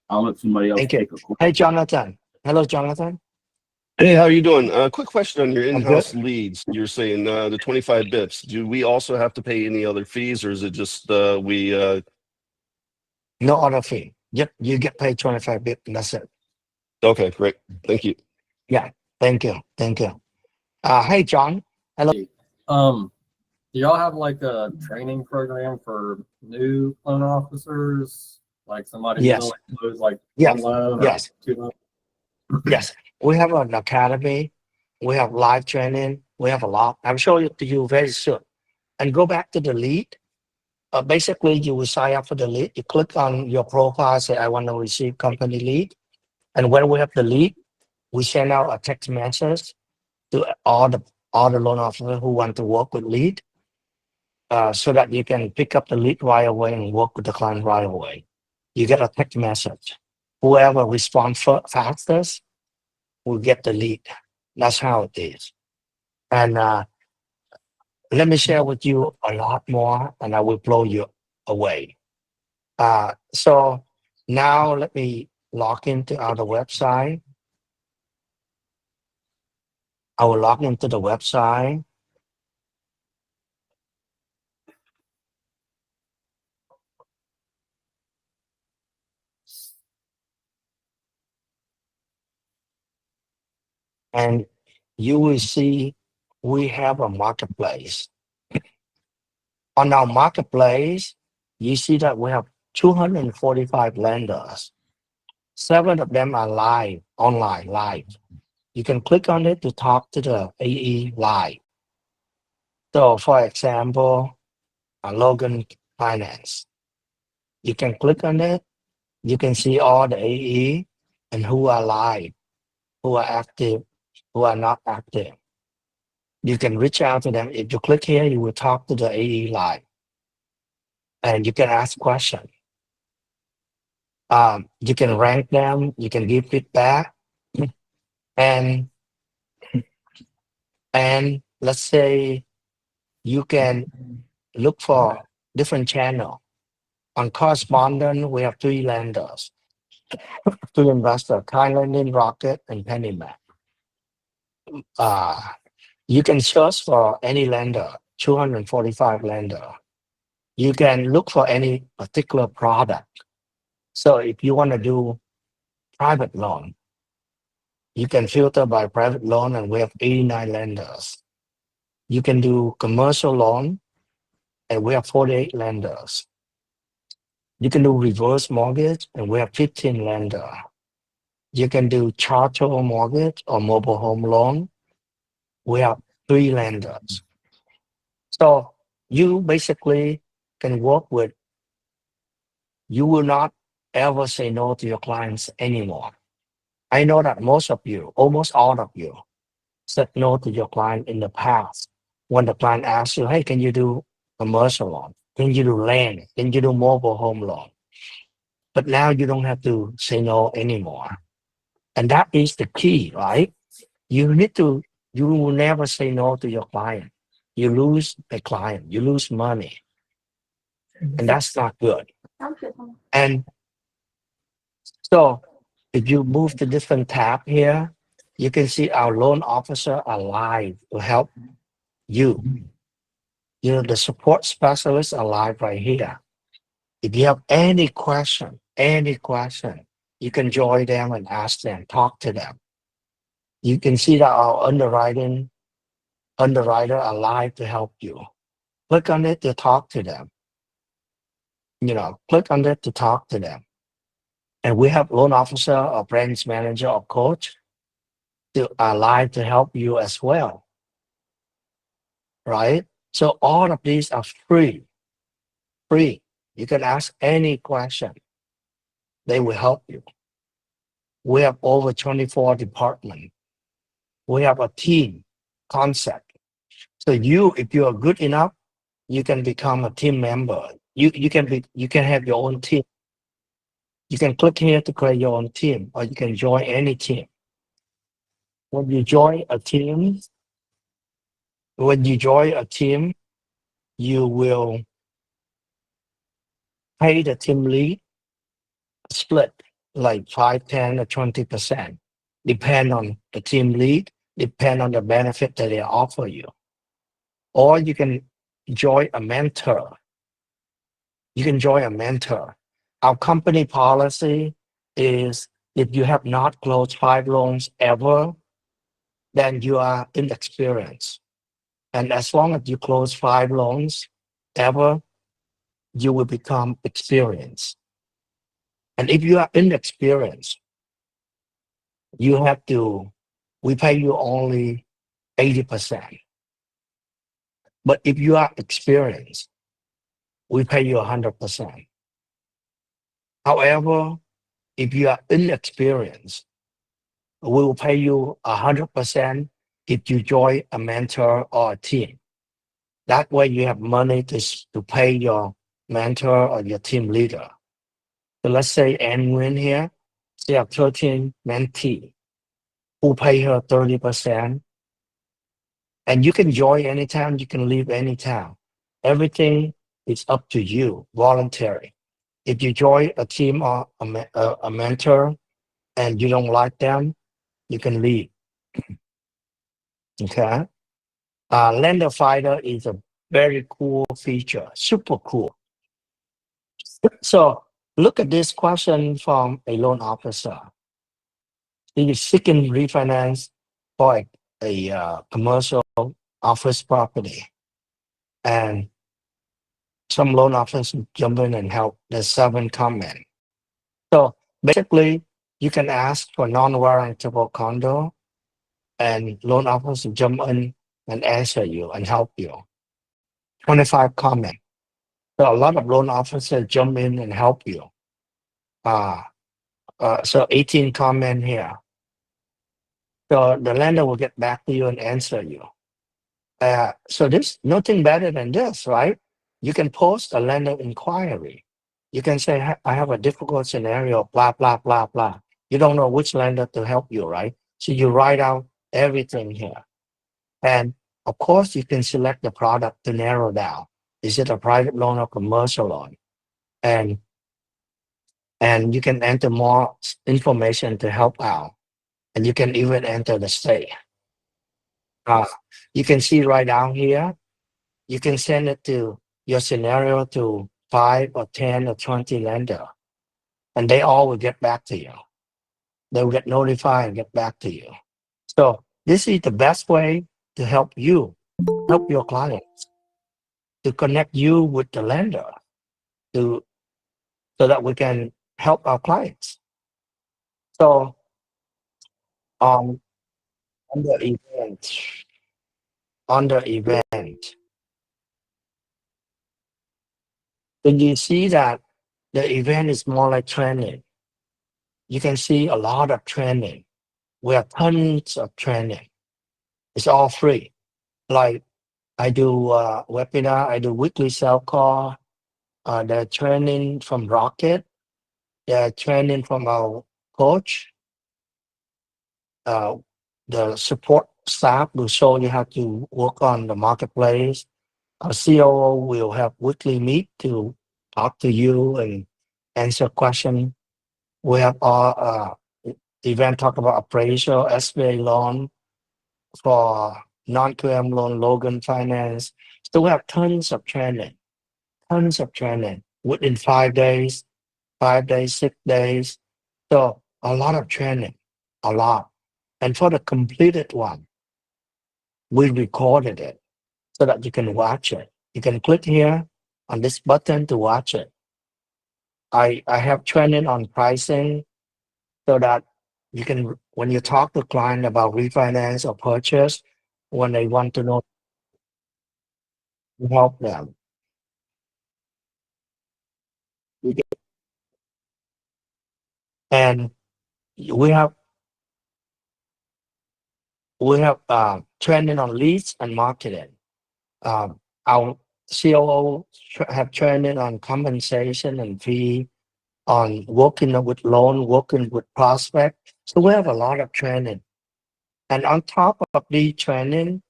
I'll let somebody else Thank you. take a quick. Hey, Jonathan. Hello, Jonathan. Hey, how are you doing? Quick question on your I'm in-house good. leads. You're saying the 25 bips. Do we also have to pay any other fees, or is it just we? No other fee. Yep, you get paid 25 bits. That's it. Okay, great. Thank you. Yeah. Thank you. Thank you. Hey, John. Hello. Do y'all have like a training program for new loan officers? Like somebody who's Yes. only closed like Yes. one loan Yes. or 2 loans? Yes. We have an academy. We have live training. We have a lot. I'll show it to you very soon. And go back to the lead. Basically, you will sign up for the lead. You click on your profile, say, I want to receive company lead. And when we have the lead, we send out a text message to all the loan officers who want to work with lead, so that you can pick up the lead right away and work with the client right away. You get a text message. Whoever responds fastest will get the lead. That's how it is. And let me share with you a lot more, and I will blow you away. So now let me log into our website. I will log into the website. And you will see we have a marketplace. On our marketplace, you see that we have 245 lenders. 7 of them are live, online, live. You can click on it to talk to the AE live. So for example, Logan Finance. You can click on it. You can see all the AE and who are live, who are active, who are not active. You can reach out to them. If you click here, you will talk to the AE live. And you can ask questions. You can rank them. You can give feedback. And let's say you can look for different channel. On correspondent, we have 3 lenders, 3 investors, Thailand, Rocket, and PennyMac. You can search for any lender, 245 lender. You can look for any particular product. So if you want to do private loan, you can filter by private loan, and we have 89 lenders. You can do commercial loan, and we have 48 lenders. You can do reverse mortgage, and we have 15 lenders. You can do charter mortgage or mobile home loan. We have 3 lenders. So you basically can work with, you will not ever say no to your clients anymore. I know that most of you, almost all of you, said no to your client in the past. When the client asks you, hey, can you do commercial loan? Can you do land? Can you do mobile home loan? But now you don't have to say no anymore. And that is the key, right? You will never say no to your client. You lose a client, you lose money. And that's not good. And so if you move to different tab here, you can see our loan officer are live to help you. You know, the support specialists are live right here. If you have any question, you can join them and ask them, talk to them. You can see that our underwriter are live to help you. Click on it to talk to them. You know, click on it to talk to them. And we have loan officer or branch manager or coach to are live to help you as well. Right? So all of these are free. Free. You can ask any question. They will help you. We have over 24 departments. We have a team concept. So if you are good enough, you can become a team member. You can have your own team. You can click here to create your own team, or you can join any team. When you join a team, you will pay the team lead split like 5, 10, or 20%. Depend on the team lead, depend on the benefit that they offer you. Or you can join a mentor. You can join a mentor. Our company policy is if you have not closed 5 loans ever, then you are inexperienced. And as long as you close 5 loans ever, you will become experienced. And if you are inexperienced, we pay you only 80%. But if you are experienced, we pay you 100%. However, if you are inexperienced, we will pay you 100% if you join a mentor or a team. That way you have money to pay your mentor or your team leader. So let's say Ann Nguyen here, she have 13 mentees who pay her 30%. And you can join anytime, you can leave anytime. Everything is up to you, voluntary. If you join a team or a mentor and you don't like them, you can leave. Okay? Lender Finder is a very cool feature, super cool. So look at this question from a loan officer. He is seeking refinance for a commercial office property, and some loan officers jump in and help. There's 7 comments. So basically, you can ask for non-warrantable condo, and loan officers jump in and answer you and help you. 25 comments. So a lot of loan officers jump in and help you. So 18 comment here. So the lender will get back to you and answer you. So there's nothing better than this, right? You can post a lender inquiry. You can say, I have a difficult scenario, blah, blah, blah, blah. You don't know which lender to help you, right? So you write out everything here. And of course, you can select the product to narrow down. Is it a private loan or commercial loan? And you can enter more information to help out. And you can even enter the state. You can see right down here, you can send it to your scenario to 5 or 10 or 20 lender, and they all will get back to you. They will get notified and get back to you. So this is the best way to help you, help your clients, to connect you with the lender, so that we can help our clients. So on the event, when you see that the event is more like training, you can see a lot of training. We have tons of training. It's all free. Like I do webinar, I do weekly sales call. The training from Rocket, the training from our coach. The support staff will show you how to work on the marketplace. Our COO will have weekly meet to talk to you and answer questions. We have our event talk about appraisal, SBA loan for non-QM loan, Logan Finance. So we have tons of training within 5 days, 6 days. So a lot of training, a lot. And for the completed one, we recorded it so that you can watch it. You can click here on this button to watch it. I have training on pricing so that you can, when you talk to client about refinance or purchase, when they want to know, you help them. And we have training on leads and marketing. Our COO have training on compensation and fee, on working with loan, working with prospect. So we have a lot of training. And on top of the training,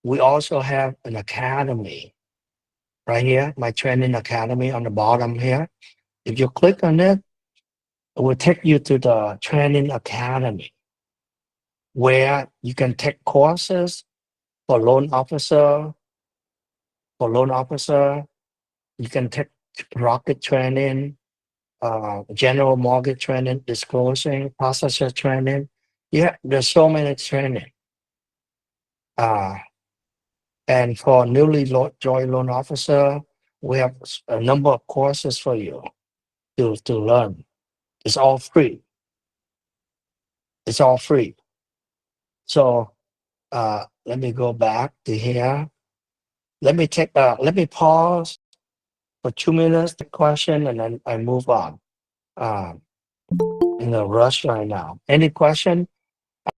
we also have an academy right here, my training academy on the bottom here. If you click on it, it will take you to the training academy, where you can take courses for loan officer. You can take rocket training, general mortgage training, disclosing, processor training. Yeah, there's so many training. And for newly joined loan officer, we have a number of courses for you to learn. It's all free. It's all free. So let me go back to here. Let me pause for 2 minutes, the question, and then I move on. In a rush right now. Any question?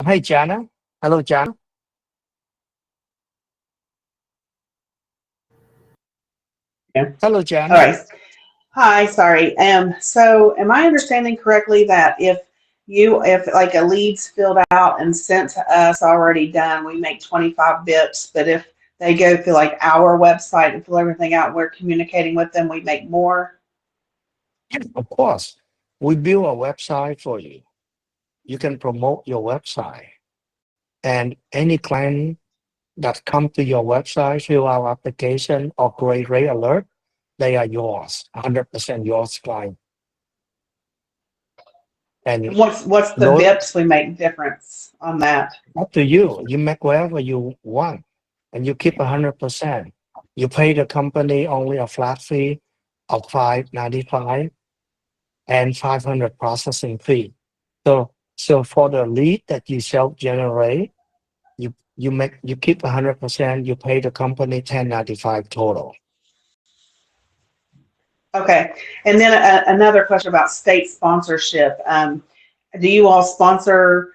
Hey, Jana. Hello, Jana. Yeah. Hello, Jana. All right. Hi, sorry. So am I understanding correctly that if like a lead's filled out and sent to us already done, we make 25 bips, but if they go through like our website and fill everything out, we're communicating with them, we make more? Of course. We build a website for you. You can promote your website. And any client that come to your website, fill our application or create rate alert, they are yours, 100% yours client. And And what's the loan, bips we make difference on that? up to you. You make whatever you want, and you keep 100%. You pay the company only a flat fee of $5.95 and 500 processing fee. So for the lead that you self generate, you keep 100%. You pay the company $10.95 total. Okay. And then another question about state sponsorship. Do you all sponsor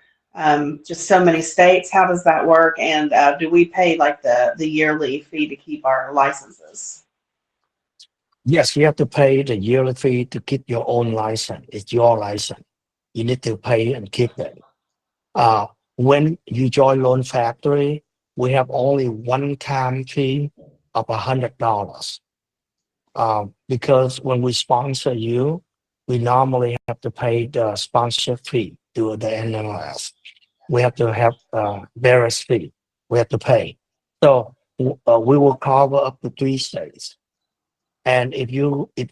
just so many states? How does that work? And do we pay like the yearly fee to keep our licenses? Yes, you have to pay the yearly fee to keep your own license. It's your license. You need to pay and keep it. When you join Loan Factory, we have only one-time fee of $100. Because when we sponsor you, we normally have to pay the sponsorship fee to the NMLS. We have to have various fee. We have to pay. So we will cover up to 3 states. And if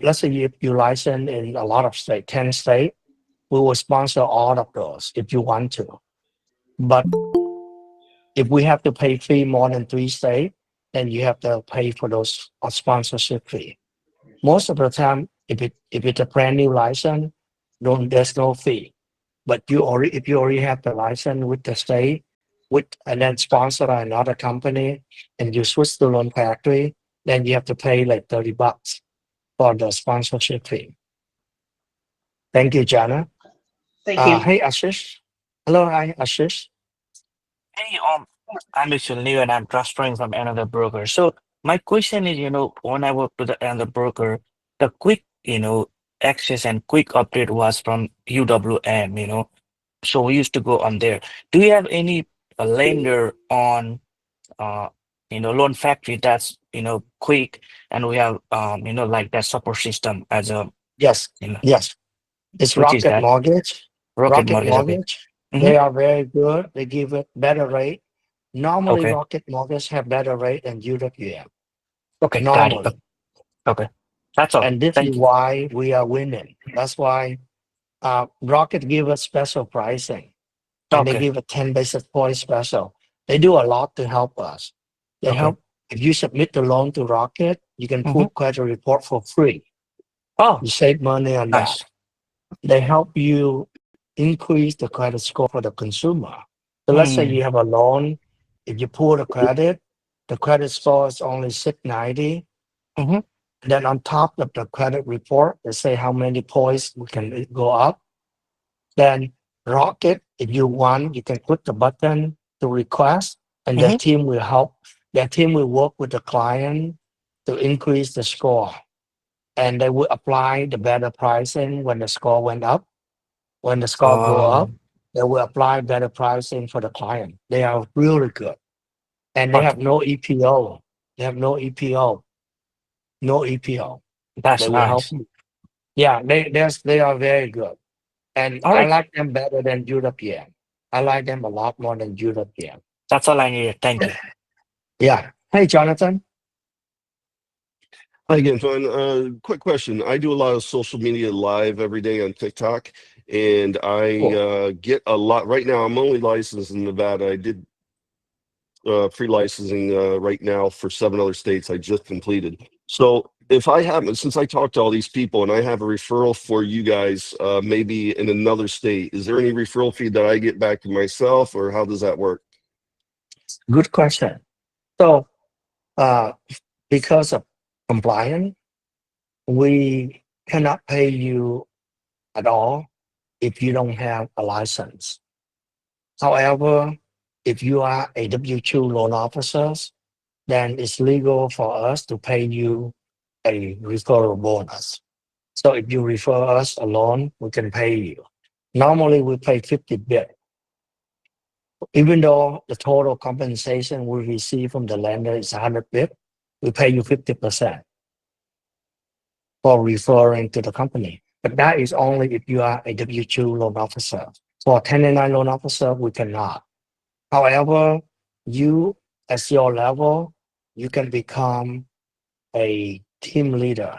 let's say if you license in a lot of states, 10 states, we will sponsor all of those if you want to. But if we have to pay fee more than 3 states, then you have to pay for those sponsorship fee. Most of the time, if it's a brand new license, there's no fee. But if you already have the license with the state, and then sponsor by another company, and you switch to Loan Factory, then you have to pay like $30 for the sponsorship fee. Thank you, Jana. Thank you. Hey, Ashish. Hello, hi, Ashish. Hey, I'm actually new and I'm transferring from another broker. So my question is, when I work with another broker, the quick, access and quick update was from UWM. So we used to go on there. Do you have any lender on, Loan Factory that's, quick and we have, like that support system as a, Yes, yes. It's which is Rocket that Mortgage. Rocket Rocket Mortgage? Okay. Mortgage. Mm-hmm. They are very good. They give it better rate. Normally, Okay. Rocket Mortgage have better rate than UWM. Okay. Got it. Normally. Okay. That's all. And this Thank is you. why we are winning. That's why Rocket give us special pricing. And they Okay. give a 10 basis point special. They do a lot to help us. They Okay. help. If you submit the loan to Rocket, you can Mm-hmm. pull credit report for free. Oh, You save money on that. nice. They help you increase the credit score for the consumer. So let's say you have a loan. If you pull the credit score is only 690. Mm-hmm. Then on top of the credit report, they say how many points we can go up. Then Rocket, if you want, you can click the button to request, and their Mm-hmm. team will help. Their team will work with the client to increase the score. And they will apply the better pricing when the score went up. When the score go up, they will apply better pricing for the client. They are really good. And they Okay. have no EPO. They have no EPO. No EPO. That's They will help nice. you. Yeah, they are very good. And All I right. like them better than European. I like them a lot more than European. That's all I needed. Thank you. Yeah. Hey, Jonathan. Hi again, Fun. Quick question. I do a lot of social media live every day on TikTok, and I Cool. get a lot. Right now, I'm only licensed in Nevada. I did free licensing right now for 7 other states I just completed. So if I happen, since I talked to all these people and I have a referral for you guys, maybe in another state, is there any referral fee that I get back to myself, or how does that work? Good question. So because of compliance, we cannot pay you at all if you don't have a license. However, if you are a W-2 loan officer, then it's legal for us to pay you a referral bonus. So if you refer us a loan, we can pay you. Normally, we pay 50 bit. Even though the total compensation we receive from the lender is 100 bit, we pay you 50% for referring to the company. But that is only if you are a W-2 loan officer. For a 1099 loan officer, we cannot. However, you, at your level, you can become a team leader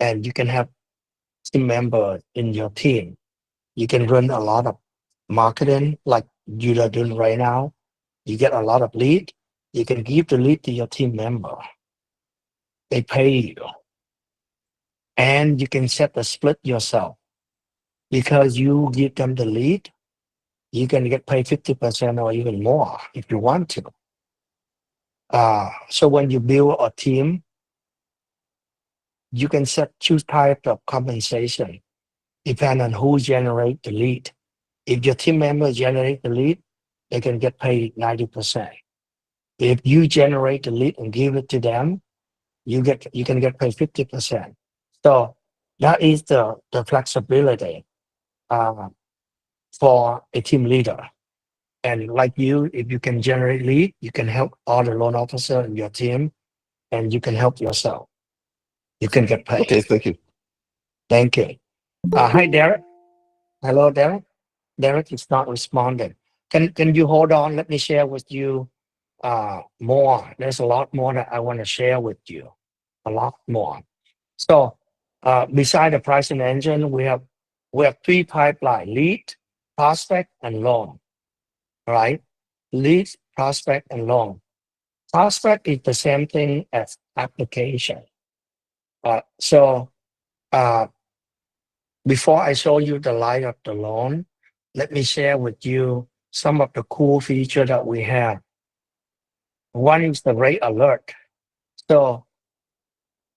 and you can have team members in your team. You can run a lot of marketing like you are doing right now. You get a lot of lead. You can give the lead to your team member. They pay you. And you can set the split yourself. Because you give them the lead, you can get paid 50% or even more if you want to. So when you build a team, you can set two types of compensation depending on who generate the lead. If your team members generate the lead, they can get paid 90%. If you generate the lead and give it to them, you can get paid 50%. So that is the flexibility for a team leader. And like you, if you can generate lead, you can help all the loan officer in your team, and you can help yourself. You can get paid. Okay, thank you. Thank you. Hi, Derek. Hello, Derek. Derek is not responding. Can you hold on? Let me share with you more. There's a lot more that I want to share with you. A lot more. So beside the pricing engine, we have three pipeline: lead, prospect, and loan. Right? Lead, prospect, and loan. Prospect is the same thing as application. So before I show you the light of the loan, let me share with you some of the cool features that we have. One is the rate alert. So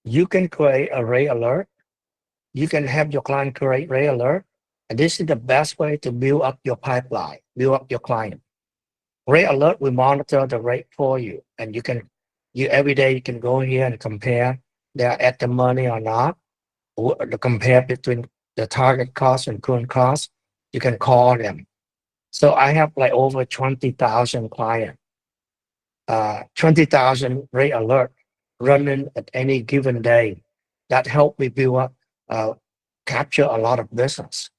you can create a rate alert. You can have your client create rate alert. And this is the best way to build up your pipeline, build up your client. Rate alert will monitor the rate for you. And you every day you can go here and compare they're at the money or not. The compare between the target cost and current cost. You can call them. So I have like over 20,000 clients, 20,000 rate alert running at any given day. That help me build up, capture a lot of business.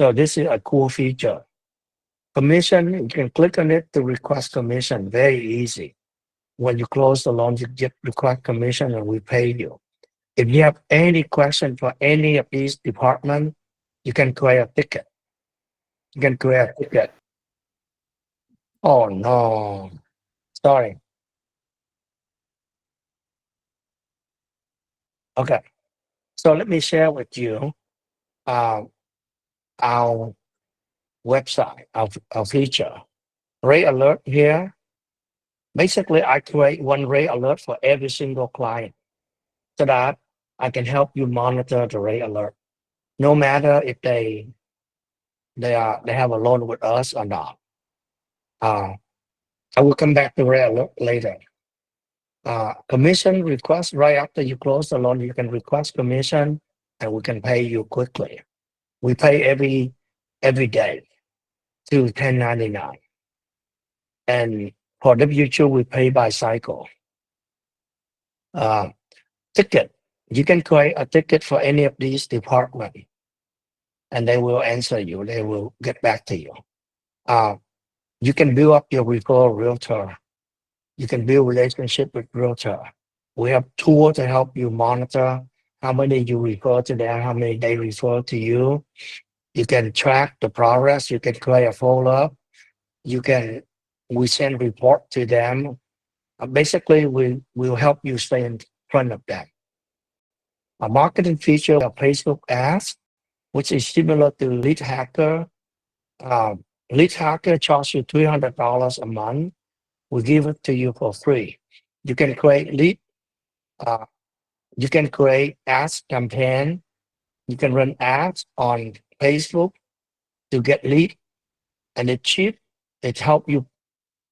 So this is a cool feature. Commission, you can click on it to request commission. Very easy. When you close the loan, you get request commission and we pay you. If you have any question for any of these departments, you can create a ticket. You can create a ticket. Oh no, sorry. Okay, so let me share with you our website, our feature. Rate alert here. Basically, I create one rate alert for every single client so that I can help you monitor the rate alert, no matter if they have a loan with us or not. I will come back to rate alert later. Commission request right after you close the loan, you can request commission and we can pay you quickly. We pay every day to 1099. And for W2, we pay by cycle. Ticket. You can create a ticket for any of these departments and they will answer you. They will get back to you. You can build up your referral realtor. You can build relationship with realtor. We have tools to help you monitor how many you refer to them, how many they refer to you. You can track the progress. You can create a follow-up. We send report to them. Basically, we'll help you stay in front of them. A marketing feature of Facebook ads, which is similar to Lead Hacker. Lead Hacker charges you $300 a month. We give it to you for free. You can create you can create ads campaign. You can run ads on Facebook to get lead, and it's cheap. It helps you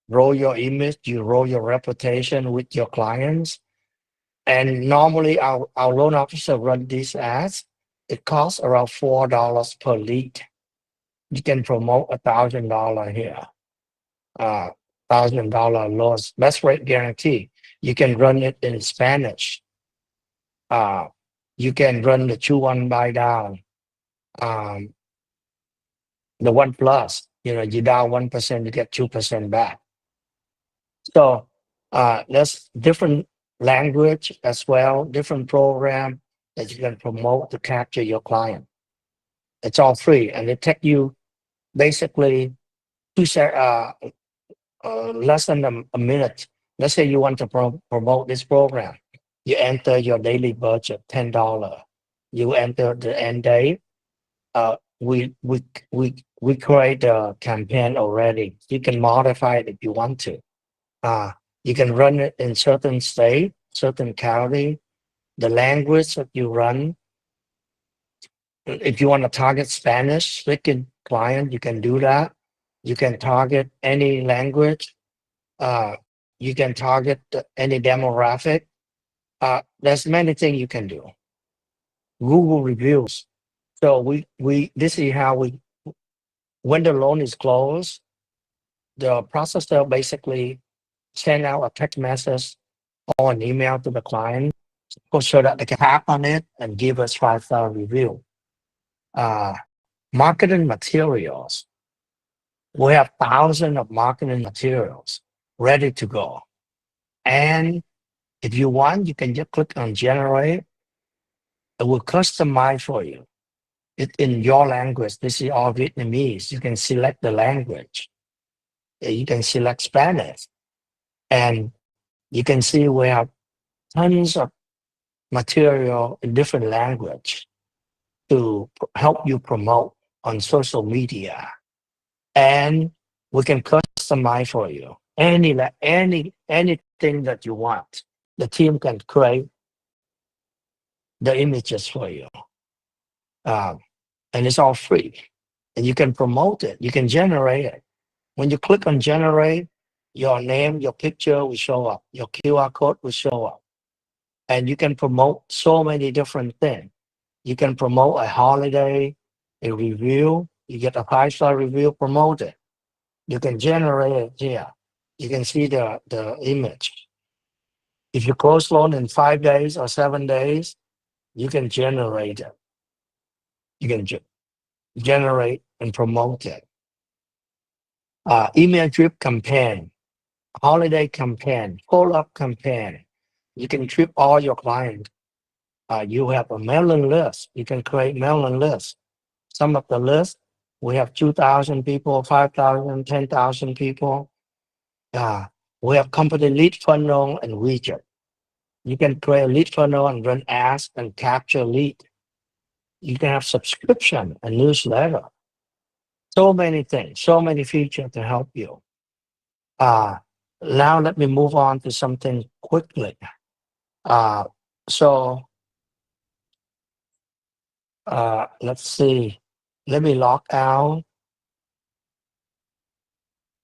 grow your image, you grow your reputation with your clients. And normally our loan officer run these ads. It costs around $4 per lead. You can promote $1,000 here. $1,000 loss, best rate guarantee. You can run it in Spanish. You can run the 2-1 buy down. The 1+, you down 1%, you get 2% back. So there's different language as well, different program that you can promote to capture your client. It's all free, and it takes you basically less than a minute. Let's say you want to promote this program. You enter your daily budget, $10. You enter the end date. We create a campaign already. You can modify it if you want to. You can run it in certain state, certain county, the language that you run. If you want to target Spanish speaking client, you can do that. You can target any language. You can target any demographic. There's many things you can do. Google reviews. So this is how when the loan is closed, the processor basically send out a text message or an email to the client so that they can tap on it and give us 5-star review. Marketing materials. We have thousands of marketing materials ready to go. And if you want, you can just click on generate. It will customize for you. It's in your language. This is all Vietnamese. You can select the language. You can select Spanish. And you can see we have tons of material in different language to help you promote on social media. And we can customize for you anything that you want. The team can create the images for you. And it's all free. And you can promote it. You can generate it. When you click on generate, your name, your picture will show up. Your QR code will show up. And you can promote so many different things. You can promote a holiday, a review. You get a 5-star review, promote it. You can generate it here. You can see the image. If you close loan in 5 days or 7 days, you can generate it. You can generate and promote it. Email drip campaign, holiday campaign, follow-up campaign. You can trip all your clients. You have a mailing list. You can create mailing lists. Some of the lists, we have 2,000 people, 5,000, 10,000 people. We have company lead funnel and widget. You can create a lead funnel and run ads and capture lead. You can have subscription and newsletter. So many things, so many features to help you. Now let me move on to something quickly. Let's see. Let me log out.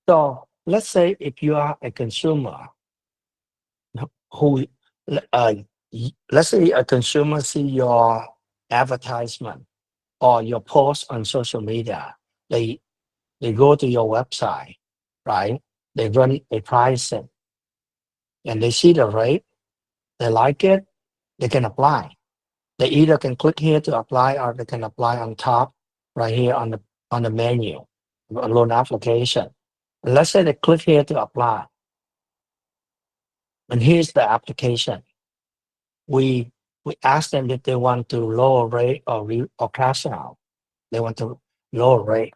So let's say if you are a consumer who, let's say a consumer see your advertisement or your post on social media. They go to your website, right? They run a pricing and they see the rate. They like it. They can apply. They either can click here to apply or they can apply on top right here on the menu, loan application. And let's say they click here to apply. And here's the application. We ask them if they want to lower rate or cash out. They want to lower rate.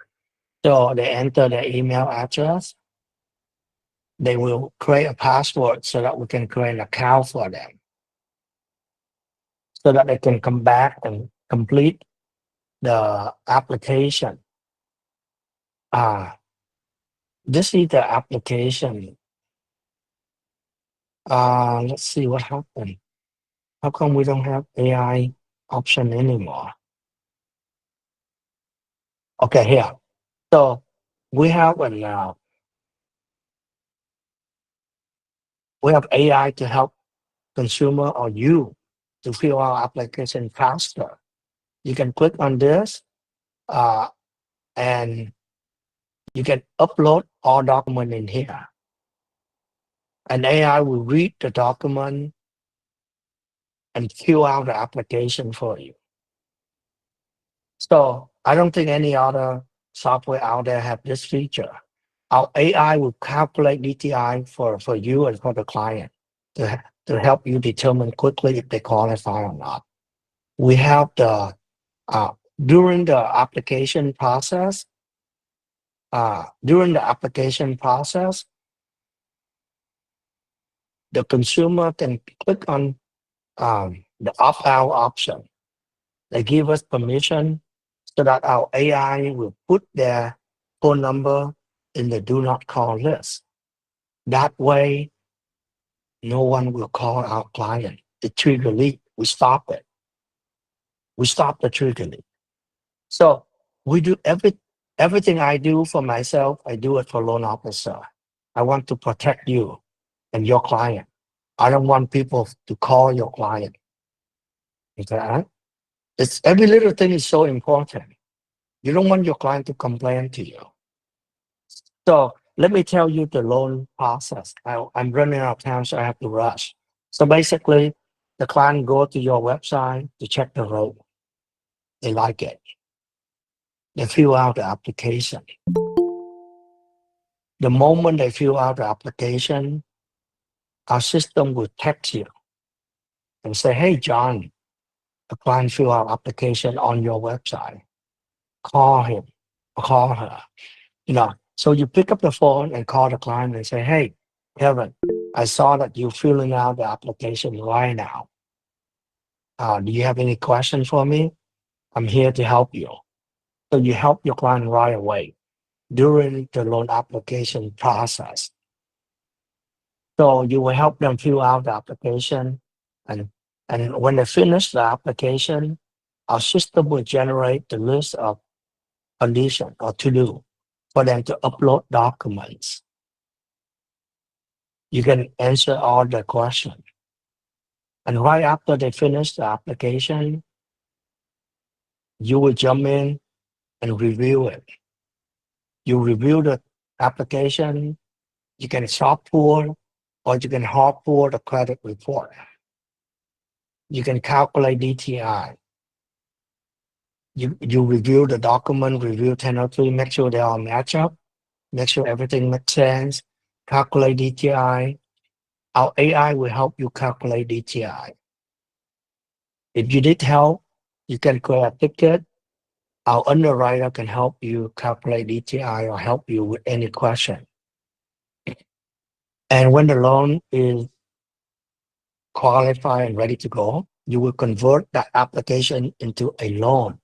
So they enter their email address. They will create a password so that we can create an account for them, so that they can come back and complete the application. This is the application. Let's see what happened. How come we don't have AI option anymore? Okay, here. So we have we have AI to help consumer or you to fill out application faster. You can click on this and you can upload all document in here. And AI will read the document and fill out the application for you. So I don't think any other software out there have this feature. Our AI will calculate DTI for you and for the client to help you determine quickly if they qualify or not. We have the during the application process, the consumer can click on the opt-out option. They give us permission so that our AI will put their phone number in the do not call list. That way, no one will call our client. The trigger lead, we stop it. We stop the trigger lead. So we do everything I do for myself, I do it for loan officer. I want to protect you and your client. I don't want people to call your client. Okay? It's every little thing is so important. You don't want your client to complain to you. So let me tell you the loan process. I'm running out of time, so I have to rush. So basically, the client go to your website to check the rate. They like it. They fill out the application. The moment they fill out the application, our system will text you and say, hey, John, a client fill out application on your website. Call him or call her. So you pick up the phone and call the client and say, hey, Kevin, I saw that you're filling out the application right now. Do you have any questions for me? I'm here to help you. So you help your client right away during the loan application process. So you will help them fill out the application, and when they finish the application, our system will generate the list of conditions or to do for them to upload documents. You can answer all the questions. And right after they finish the application, you will jump in and review it. You review the application, you can soft pull or you can hard pull the credit report. You can calculate DTI. You review the document, review 1003, make sure they all match up, make sure everything makes sense, calculate DTI. Our AI will help you calculate DTI. If you need help, you can create a ticket. Our underwriter can help you calculate DTI or help you with any question. And when the loan is qualified and ready to go, you will convert that application into a loan.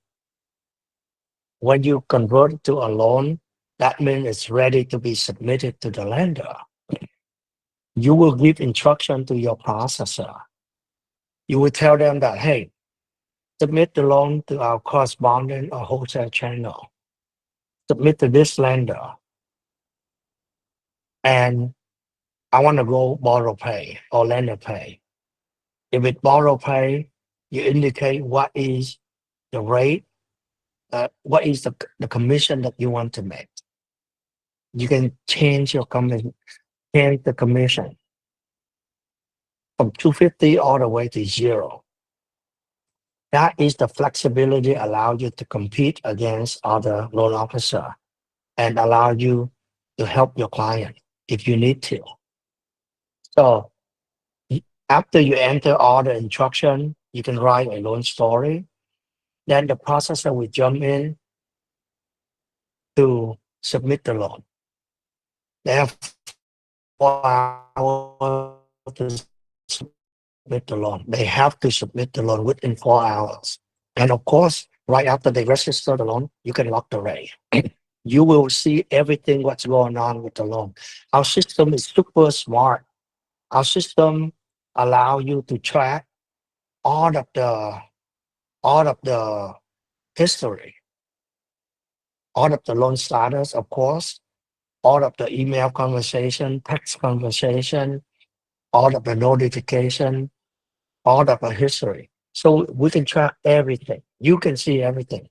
When you convert it to a loan, that means it's ready to be submitted to the lender. You will give instruction to your processor. You will tell them that, hey, submit the loan to our correspondent or wholesale channel. Submit to this lender. And I want to go borrow pay or lender pay. If it's borrow pay, you indicate what is the rate, what is the commission that you want to make. You can change your commission, change the commission from 250 all the way to 0. That is the flexibility allow you to compete against other loan officers and allow you to help your client if you need to. So after you enter all the instruction, you can write a loan story. Then the processor will jump in to submit the loan. They have 4 hours to submit the loan. They have to submit the loan within 4 hours. And of course, right after they register the loan, you can lock the rate. You will see everything what's going on with the loan. Our system is super smart. Our system allow you to track all of the history, all of the loan status, of course, all of the email conversation, text conversation, all of the notification, all of the history. So we can track everything. You can see everything.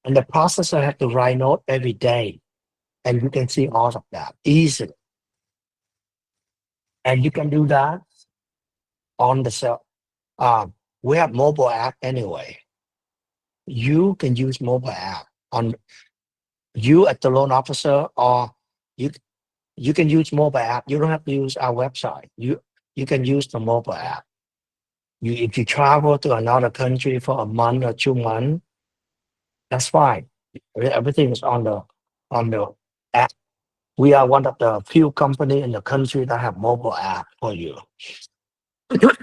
And the processor has to write note every day. And you can see all of that easily. And you can do that on the cell. We have mobile app anyway. You can use mobile app on you at the loan officer, or you can use mobile app. You don't have to use our website. You can use the mobile app. If you travel to another country for a month or 2 months, That's fine. Everything is on the app. We are one of the few company in the country that have mobile app for you,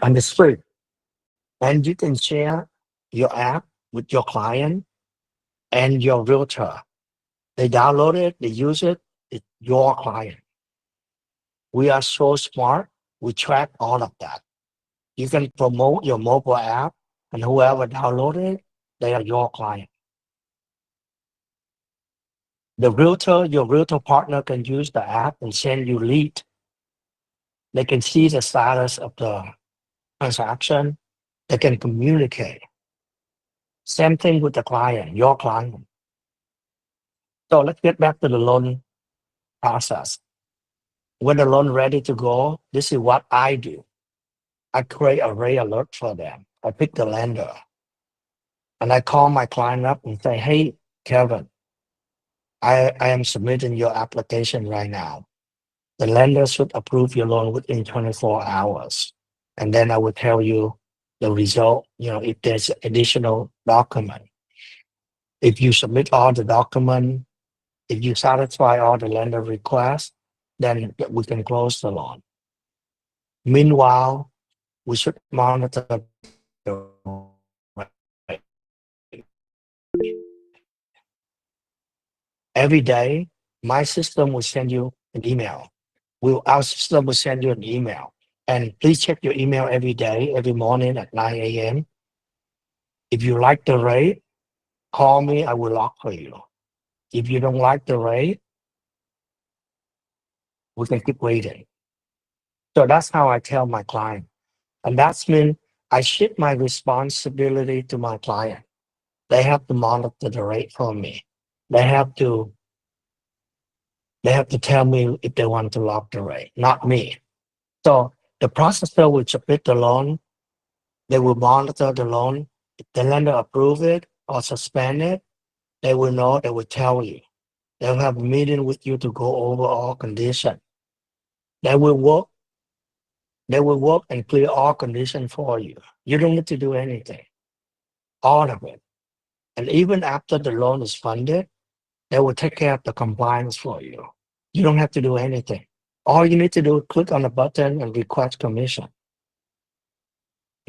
and it's free. And you can share your app with your client and your realtor. They download it, they use it. It's your client. We are so smart. We track all of that. You can promote your mobile app, and whoever downloaded it, they are your client. Your realtor partner can use the app and send you lead. They can see the status of the transaction. They can communicate. Same thing with the client, your client. So let's get back to the loan process. When the loan ready to go, this is what I do. I create a red alert for them. I pick the lender and I call my client up and say, hey, Kevin, I am submitting your application right now. The lender should approve your loan within 24 hours. And then I will tell you the result, if there's additional document. If you submit all the document, if you satisfy all the lender requests, then we can close the loan. Meanwhile, we should monitor the every day. My system will send you an email. Our system will send you an email. And please check your email every day, every morning at 9 a.m. If you like the rate, call me, I will lock for you. If you don't like the rate, we can keep waiting. So that's how I tell my client. And that's mean I shift my responsibility to my client. They have to monitor the rate for me. They have to tell me if they want to lock the rate, not me. So the processor will submit the loan. They will monitor the loan. If the lender approve it or suspend it, they will know, they will tell you. They'll have a meeting with you to go over all conditions. They will work and clear all conditions for you. You don't need to do anything. All of it. And even after the loan is funded, they will take care of the compliance for you. You don't have to do anything. All you need to do is click on the button and request commission.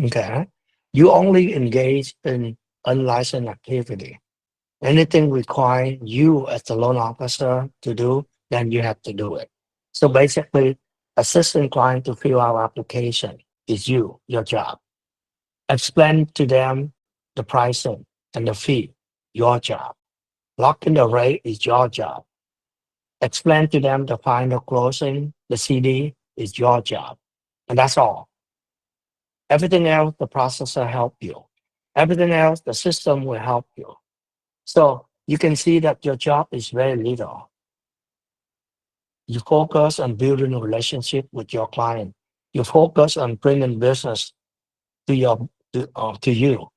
Okay? You only engage in unlicensed activity. Anything require you as the loan officer to do, then you have to do it. So basically, assisting client to fill out application is your job. Explain to them the pricing and the fee, your job. Locking the rate is your job. Explain to them the final closing, the CD is your job. And that's all. Everything else, the processor help you. Everything else, the system will help you. So you can see that your job is very little. You focus on building a relationship with your client. You focus on bringing business to you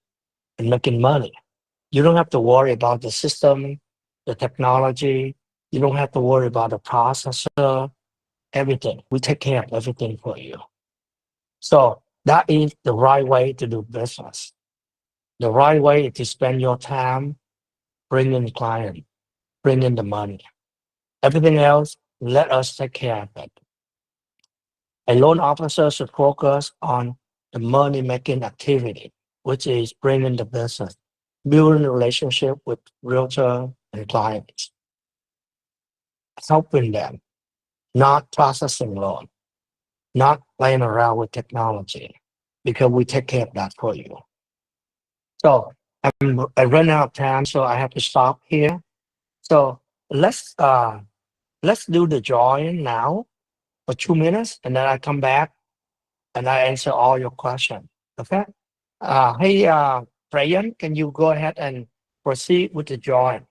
and making money. You don't have to worry about the system, the technology. You don't have to worry about the processor, everything. We take care of everything for you. So that is the right way to do business. The right way is to spend your time bringing client, bringing the money. Everything else, let us take care of it. A loan officer should focus on the money-making activity, which is bringing the business, building a relationship with realtor and clients, helping them, not processing loan, not playing around with technology, because we take care of that for you. So I run out of time, so I have to stop here. So let's do the drawing now for 2 minutes, and then I come back and I answer all your questions. Okay? Hey, Brian, can you go ahead and proceed with the drawing?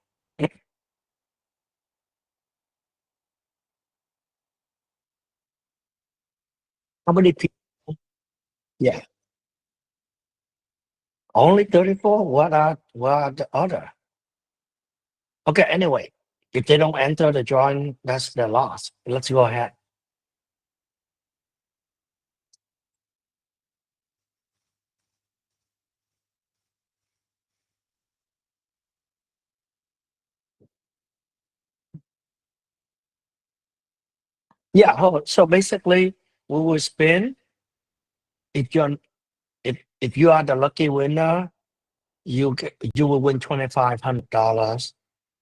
How many people? Yeah, only 34. What are the other? Okay, anyway, if they don't enter the drawing, that's their loss. Let's go ahead. Yeah. So basically, we will spin. If you are the lucky winner, you will win $2,500.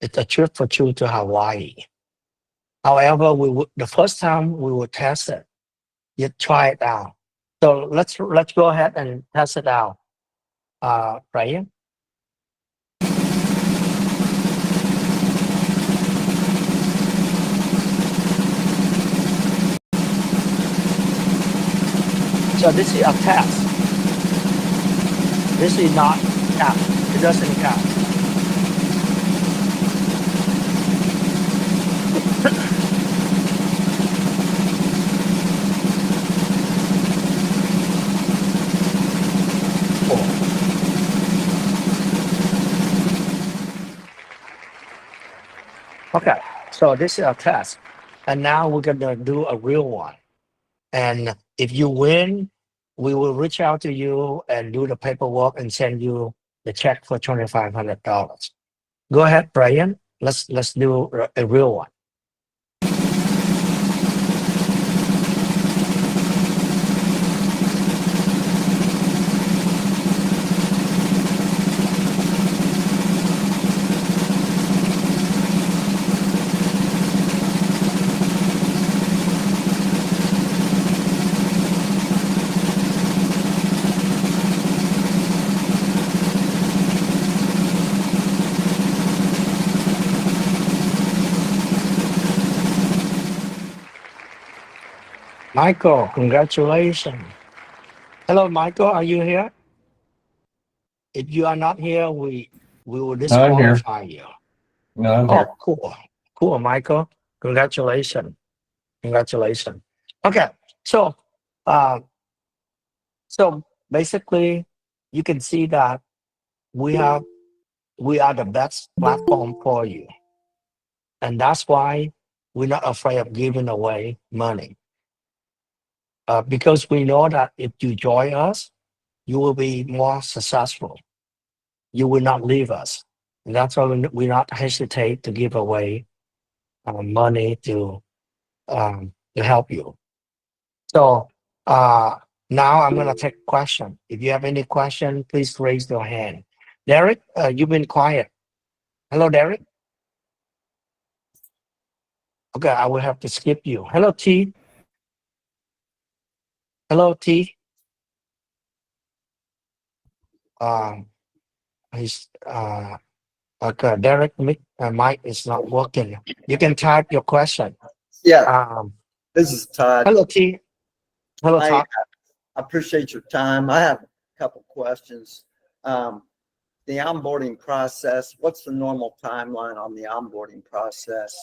It's a trip for you to Hawaii. However, the first time we will test it. You try it out. So let's go ahead and test it out. Brian. So this is a test. This is not count. It doesn't count. Okay, so this is a test. And now we're gonna do a real one. And if you win, we will reach out to you and do the paperwork and send you the check for $2,500. Go ahead, Brian. Let's do a real one. Michael, congratulations. Hello, Michael, are you here? If you are not here, we will I'm here. disqualify you. No, I'm here. Oh, cool, Michael. Congratulations. Okay, so basically, you can see that we are the best platform for you, and that's why we're not afraid of giving away money. Because we know that if you join us, you will be more successful. You will not leave us. And that's why we not hesitate to give away money to help you. So now I'm going to take a question. If you have any question, please raise your hand. Derek, you've been quiet. Hello, Derek. Okay, I will have to skip you. Hello, T. Hello, T. He's okay. Derek, mic is not working. You can type your question. Yeah, this is Todd. Hello, T. Hello, I Todd. appreciate your time. I have a couple questions. The onboarding process, what's the normal timeline on the onboarding process?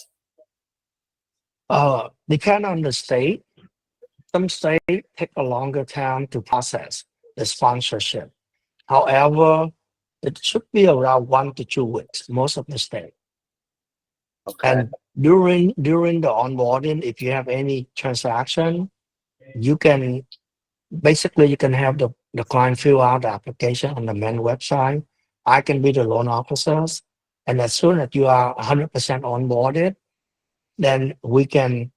Depend on the state. Some states take a longer time to process the sponsorship. However, it should be around 1 to 2 weeks, most of the state. Okay. And during the onboarding, if you have any transaction, you can have the client fill out the application on the main website. I can be the loan officers. And as soon as you are 100% onboarded, then we can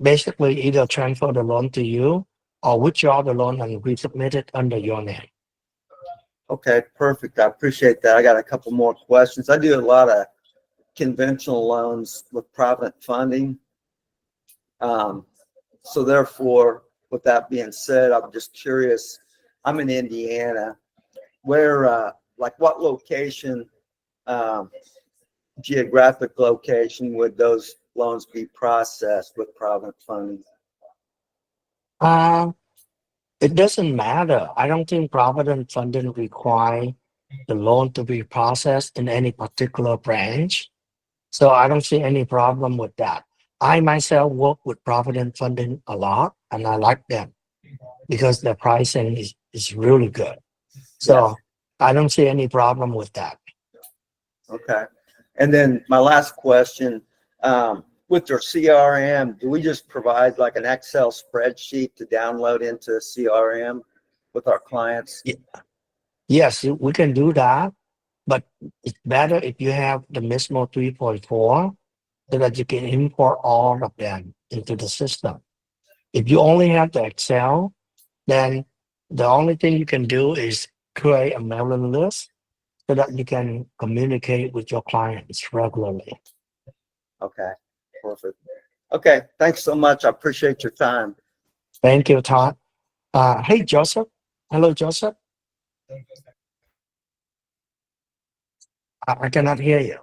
basically either transfer the loan to you or withdraw the loan and resubmit it under your name. Okay, perfect. I appreciate that. I got a couple more questions. I do a lot of conventional loans with private funding. So therefore, with that being said, I'm just curious, I'm in Indiana, where, like what location, geographic location would those loans be processed with private funding? It doesn't matter. I don't think Provident Funding require the loan to be processed in any particular branch. So I don't see any problem with that. I myself work with Provident Funding a lot, and I like them because the pricing is really good. So I don't see any problem with that. Okay. And then my last question, with your CRM, do we just provide like an Excel spreadsheet to download into CRM with our clients? Yes, we can do that, but it's better if you have the Mismo 3.4 so that you can import all of them into the system. If you only have the Excel, then the only thing you can do is create a mailing list so that you can communicate with your clients regularly. Okay, perfect. Okay, thanks so much. I appreciate your time. Thank you, Todd. Hey, Joseph. Hello, Joseph. I cannot hear you.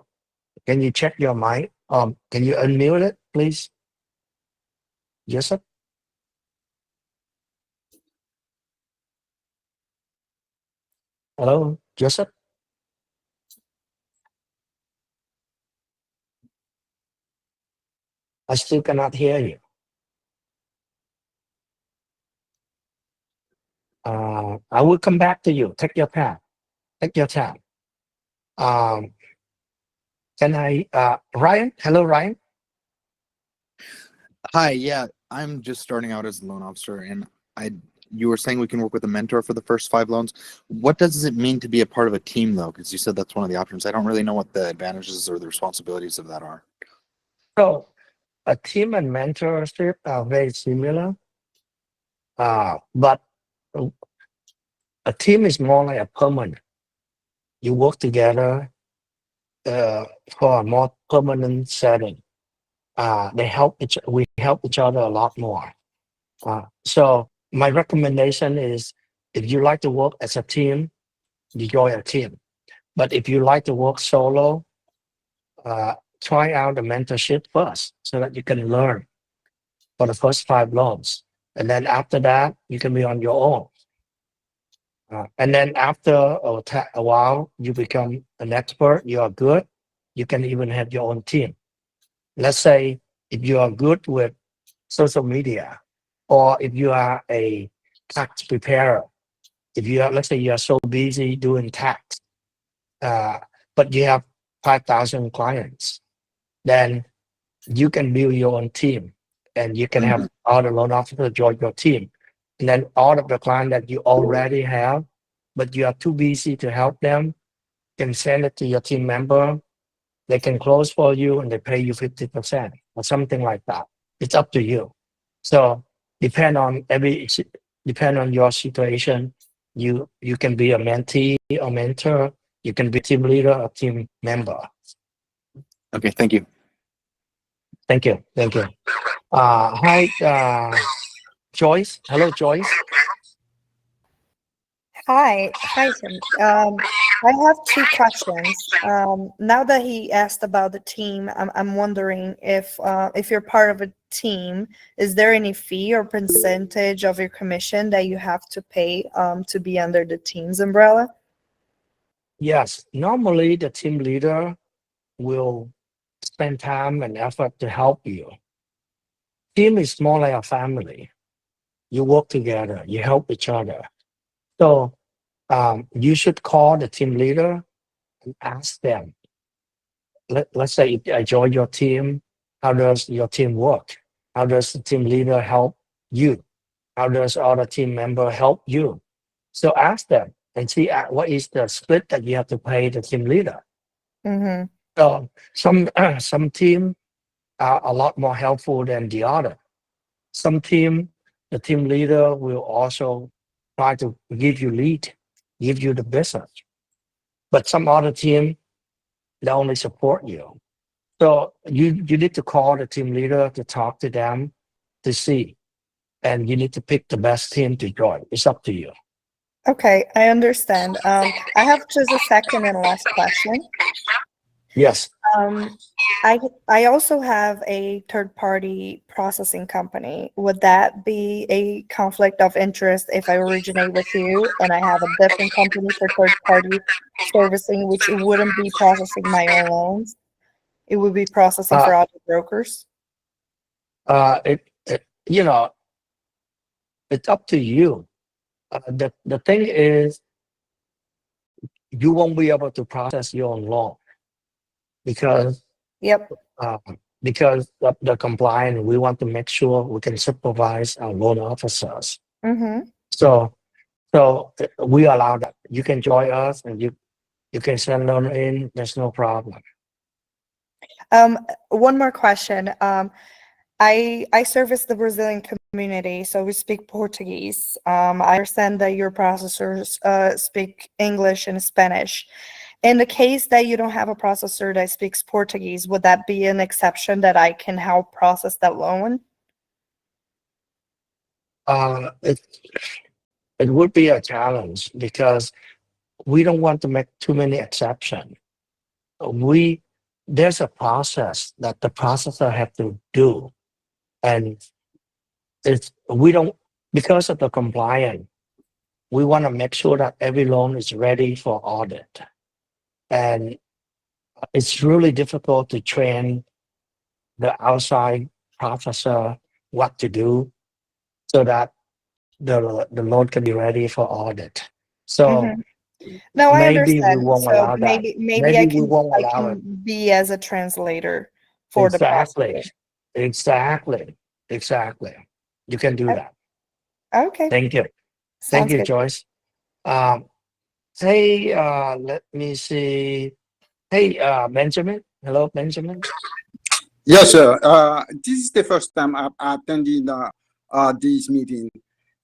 Can you check your mic? Can you unmute it, please? Joseph? Hello, Joseph? I still cannot hear you. I will come back to you. Take your time. Take your time. Can I, Ryan? Hello, Ryan. Hi, yeah, I'm just starting out as a loan officer, and you were saying we can work with a mentor for the first 5 loans. What does it mean to be a part of a team, though? Because you said that's one of the options. I don't really know what the advantages or the responsibilities of that are. So, a team and mentorship are very similar, but a team is more like a permanent. You work together for a more permanent setting. We help each other a lot more. So my recommendation is, if you like to work as a team, you join a team. But if you like to work solo, try out the mentorship first so that you can learn for the first 5 loans. And then after that, you can be on your own. And then after a while, you become an expert, you are good, you can even have your own team. Let's say if you are good with social media, or if you are a tax preparer, if you are, let's say you are so busy doing tax, but you have 5,000 clients, then you can build your own team, and you can have all the loan officers join your team. And then all of the clients that you already have, but you are too busy to help them, can send it to your team member. They can close for you and they pay you 50% or something like that. It's up to you. So depend on your situation. You can be a mentee or mentor. You can be team leader or team member. Okay, thank you. Thank you. Thank you. Hi, Joyce. Hello, Joyce. Hi, Tim. I have 2 questions. Now that he asked about the team, I'm wondering if you're part of a team, is there any fee or percentage of your commission that you have to pay to be under the team's umbrella? Yes, normally the team leader will spend time and effort to help you. Team is more like a family. You work together, you help each other. So you should call the team leader and ask them. Let's say if I join your team, how does your team work? How does the team leader help you? How does other team member help you? So ask them and see what is the split that you have to pay the team leader. Mm-hmm. So some team are a lot more helpful than the other. Some team, the team leader will also try to give you lead, give you the business. But some other team, they only support you. So you need to call the team leader to talk to them to see. And you need to pick the best team to join. It's up to you. Okay, I understand. I have just a second and last question. Yes. I also have a third-party processing company. Would that be a conflict of interest if I originate with you and I have a different company for third-party servicing, which it wouldn't be processing my own loans? It would be processing for other brokers? It's up to you. The thing is, you won't be able to process your own loan because because of the compliance. We want to make sure we can supervise our loan officers. Mm-hmm. So we allow that. You can join us and you can send loan in. There's no problem. One more question. I service the Brazilian community, so we speak Portuguese. I understand that your processors speak English and Spanish. In the case that you don't have a processor that speaks Portuguese, would that be an exception that I can help process that loan? It would be a challenge because we don't want to make too many exceptions. There's a process that the processor have to do, and we don't, because of the compliance, we want to make sure that every loan is ready for audit. And it's really difficult to train the outside processor what to do so that the loan can be ready for audit. So No, I maybe we understand. won't So allow that. maybe I Maybe we can won't allow it. be as a translator for the Exactly. processor. Exactly. You can do that. Okay. Thank you. Thank Sounds you, good. Joyce. Hey, let me see. Hey, Benjamin. Hello, Benjamin. Yes, sir. This is the first time I've attended this meeting,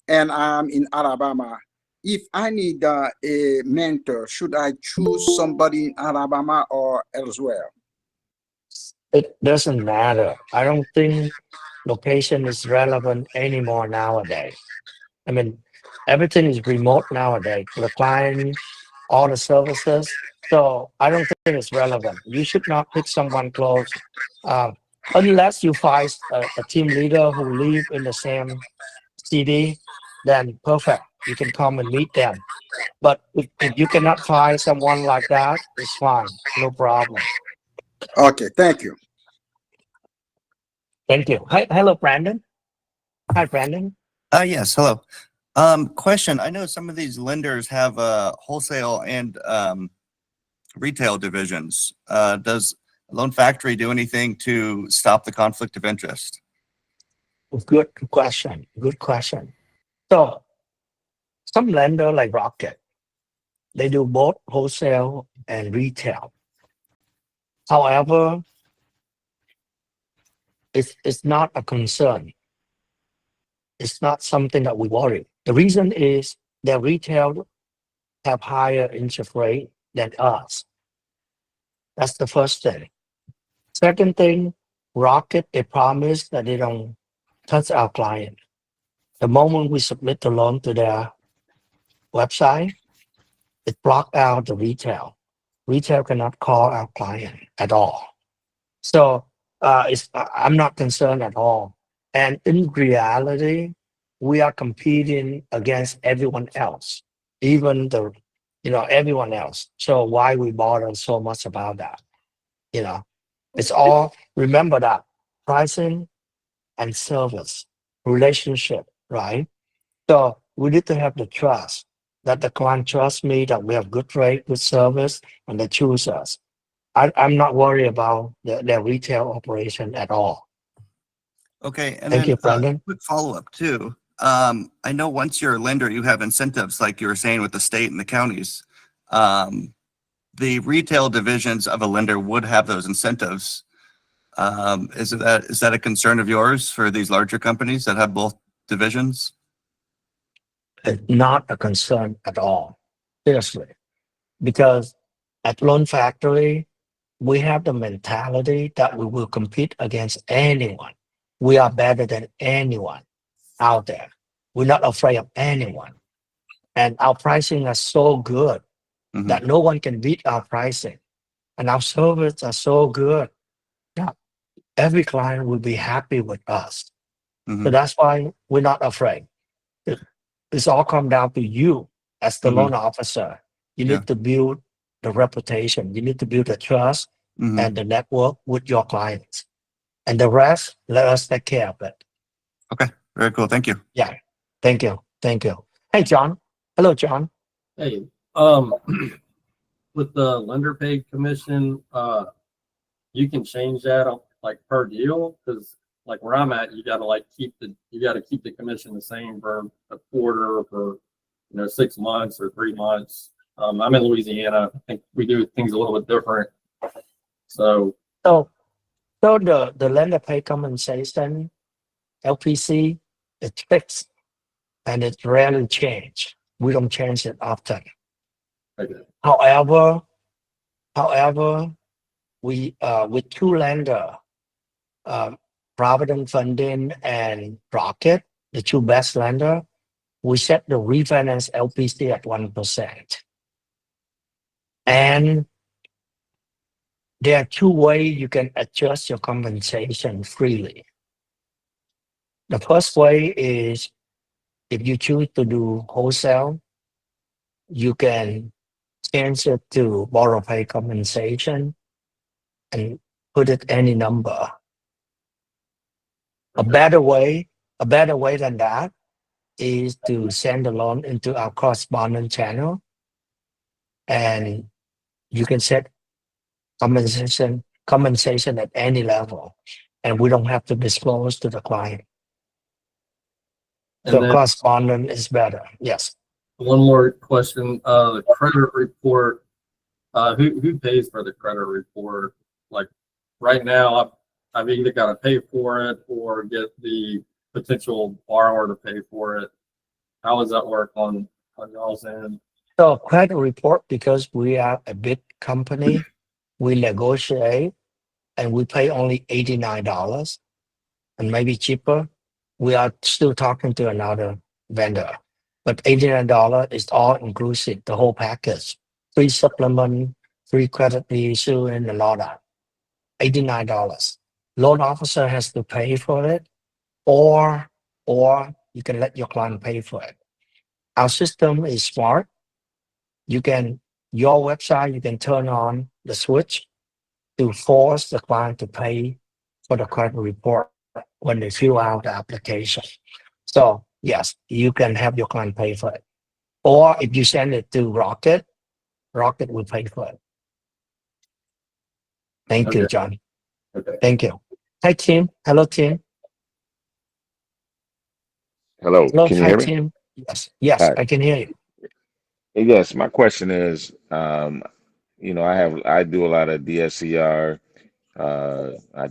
and I'm in Alabama. If I need a mentor, should I choose somebody in Alabama or elsewhere? It doesn't matter. I don't think location is relevant anymore nowadays. I mean, everything is remote nowadays. The client, all the services. So I don't think it's relevant. You should not pick someone close, unless you find a team leader who live in the same city. Then perfect. You can come and meet them. But if you cannot find someone like that, it's fine. No problem. Okay, thank you. Thank you. Hi, hello, Brandon. Hi, Brandon. Yes, hello. Question, I know some of these lenders have wholesale and retail divisions. Does Loan Factory do anything to stop the conflict of interest? Good question. Good question. So some lender like Rocket, they do both wholesale and retail. However, it's not a concern. It's not something that we worry. The reason is their retail have higher interest rate than us. That's the first thing. Second thing, Rocket, they promise that they don't touch our client. The moment we submit the loan to their website, it block out the retail. Retail cannot call our client at all. So I'm not concerned at all. And in reality, we are competing against everyone else, even everyone else. So why we bother so much about that? It's all, remember that pricing and service, relationship, right? So we need to have the trust that the client trusts me, that we have good rate, good service, and they choose us. I'm not worried about their retail operation at all. Okay, and Thank then you, Brandon. quick follow-up too. I know once you're a lender, you have incentives like you were saying with the state and the counties. The retail divisions of a lender would have those incentives. Is that a concern of yours for these larger companies that have both divisions? It's not a concern at all, seriously, because at Loan Factory, we have the mentality that we will compete against anyone. We are better than anyone out there. We're not afraid of anyone. And our pricing is so good that no one can beat our pricing. And our services are so good that every client will be happy with us. So that's why we're not afraid. It's all come down to you as the loan officer. You need to build the reputation. You need to build the trust and the network with your clients. And the rest, let us take care of it. Okay, very cool. Thank you. Yeah, thank you. Thank you. Hey, John. Hello, John. Hey, with the lender paid commission, you can change that like per deal, because like where I'm at, you gotta keep the commission the same for a quarter, for 6 months or 3 months. I'm in Louisiana. I think we do things a little bit different. So So the lender pay compensation, LPC, it's fixed and it rarely change. We don't change it often. Okay. However, we with two lender, Provident Funding and Rocket, the two best lender, we set the refinance LPC at 1%. And there are two ways you can adjust your compensation freely. The first way is if you choose to do wholesale, you can change it to borrow pay compensation and put it any number. A better way than that is to send the loan into our correspondent channel, and you can set compensation at any level, and we don't have to disclose to the client. And So then correspondent is better. Yes. one more question, the credit report, who pays for the credit report? Like right now, I've either got to pay for it or get the potential borrower to pay for it. How does that work on y'all's end? So credit report, because we are a big company, we negotiate and we pay only $89 and maybe cheaper. We are still talking to another vendor, but $89 is all inclusive, the whole package, free supplement, free credit issue, and all that. $89. Loan officer has to pay for it, or you can let your client pay for it. Our system is smart. Your website, you can turn on the switch to force the client to pay for the credit report when they fill out the application. So yes, you can have your client pay for it. Or if you send it to Rocket will pay for it. Thank you, John. Okay. Thank you. Hi, Tim. Hello, Tim. Hello, Hello, can you hi, hear me? Tim. Yes, Hi. I can hear you. Yes, my question is, I do a lot of DSCR. I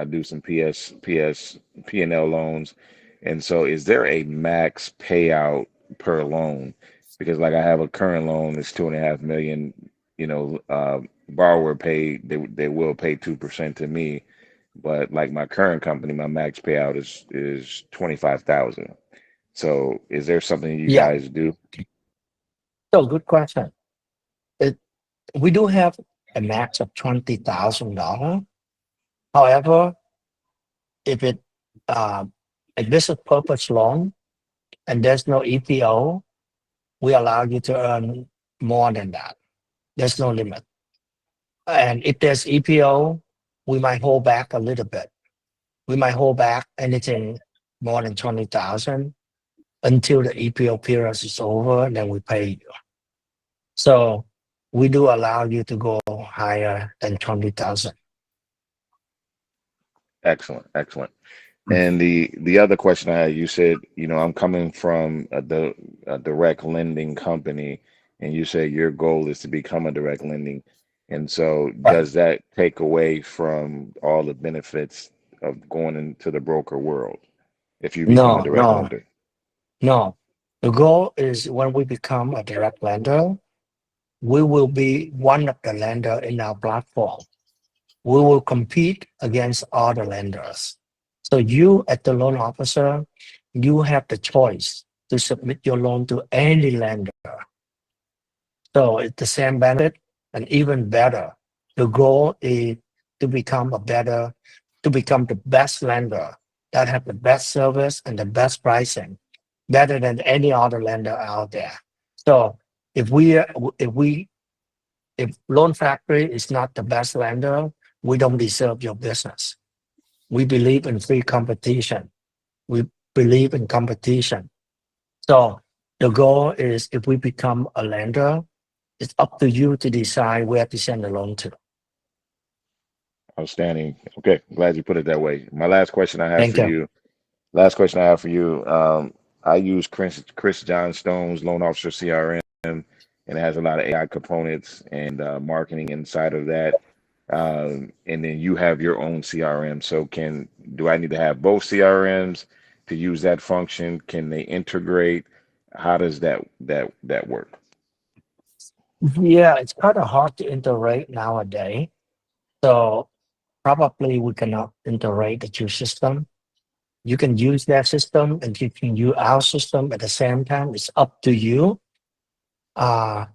do some P&L loans, and so is there a max payout per loan? Because like I have a current loan that's 2.5 million. Borrower paid they will pay 2% to me, but like my current company, my max payout is 25,000. So is there something you Yeah. guys do? So good question. We do have a max of $20,000. However, if it a business purpose loan and there's no EPO, we allow you to earn more than that. There's no limit. And if there's EPO, we might hold back a little bit. We might hold back anything more than 20,000 until the EPO period is over, and then we pay you. So we do allow you to go higher than 20,000. Excellent, excellent. And the other question I had, you said, I'm coming from a direct lending company, and you said your goal is to become a direct lending. And so does that take away from all the benefits of going into the broker world if you become a direct lender? No. The goal is when we become a direct lender, we will be one of the lender in our platform. We will compete against other lenders. So you, as the loan officer, you have the choice to submit your loan to any lender. So it's the same benefit and even better. The goal is to become the best lender that have the best service and the best pricing, better than any other lender out there. So if Loan Factory is not the best lender, we don't deserve your business. We believe in free competition. We believe in competition. So the goal is if we become a lender, it's up to you to decide where to send the loan to. Outstanding. Okay, glad you put it that way. My last question I have Thank for you. you. Last question I have for you. I use Chris Johnstone's Loan Officer CRM, and it has a lot of AI components and marketing inside of that. and then you have your own CRM. So do I need to have both CRMs to use that function? Can they integrate? How does that work? Yeah, it's kind of hard to integrate nowadays. So probably we cannot integrate the two system. You can use their system and you can use our system at the same time. It's up to you. Our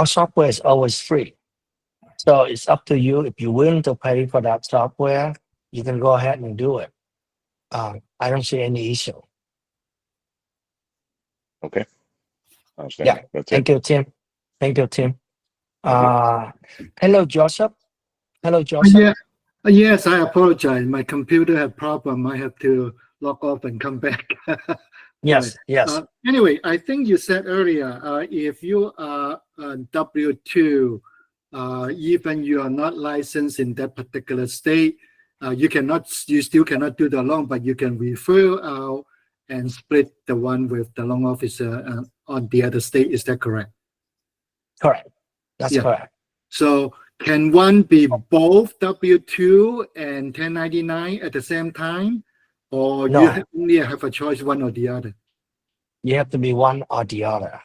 software is always free. So it's up to you. If you're willing to pay for that software, you can go ahead and do it. I don't see any issue. Okay. I understand. Yeah. That's Thank it. you, Tim. Thank you, Tim. Thank Hello, Joseph. Hello, Joseph. Yeah. Yes, I apologize. My computer had problem. I have to log off and come back. Yes, yes. Anyway, I think you said earlier, if you are W-2, even you are not licensed in that particular state, you still cannot do the loan, but you can refer out and split the one with the loan officer on the other state. Is that correct? Correct. That's correct. So can one be both W-2 and 1099 at the same time? Or No. you only have a choice, one or the other? You have to be one or the other.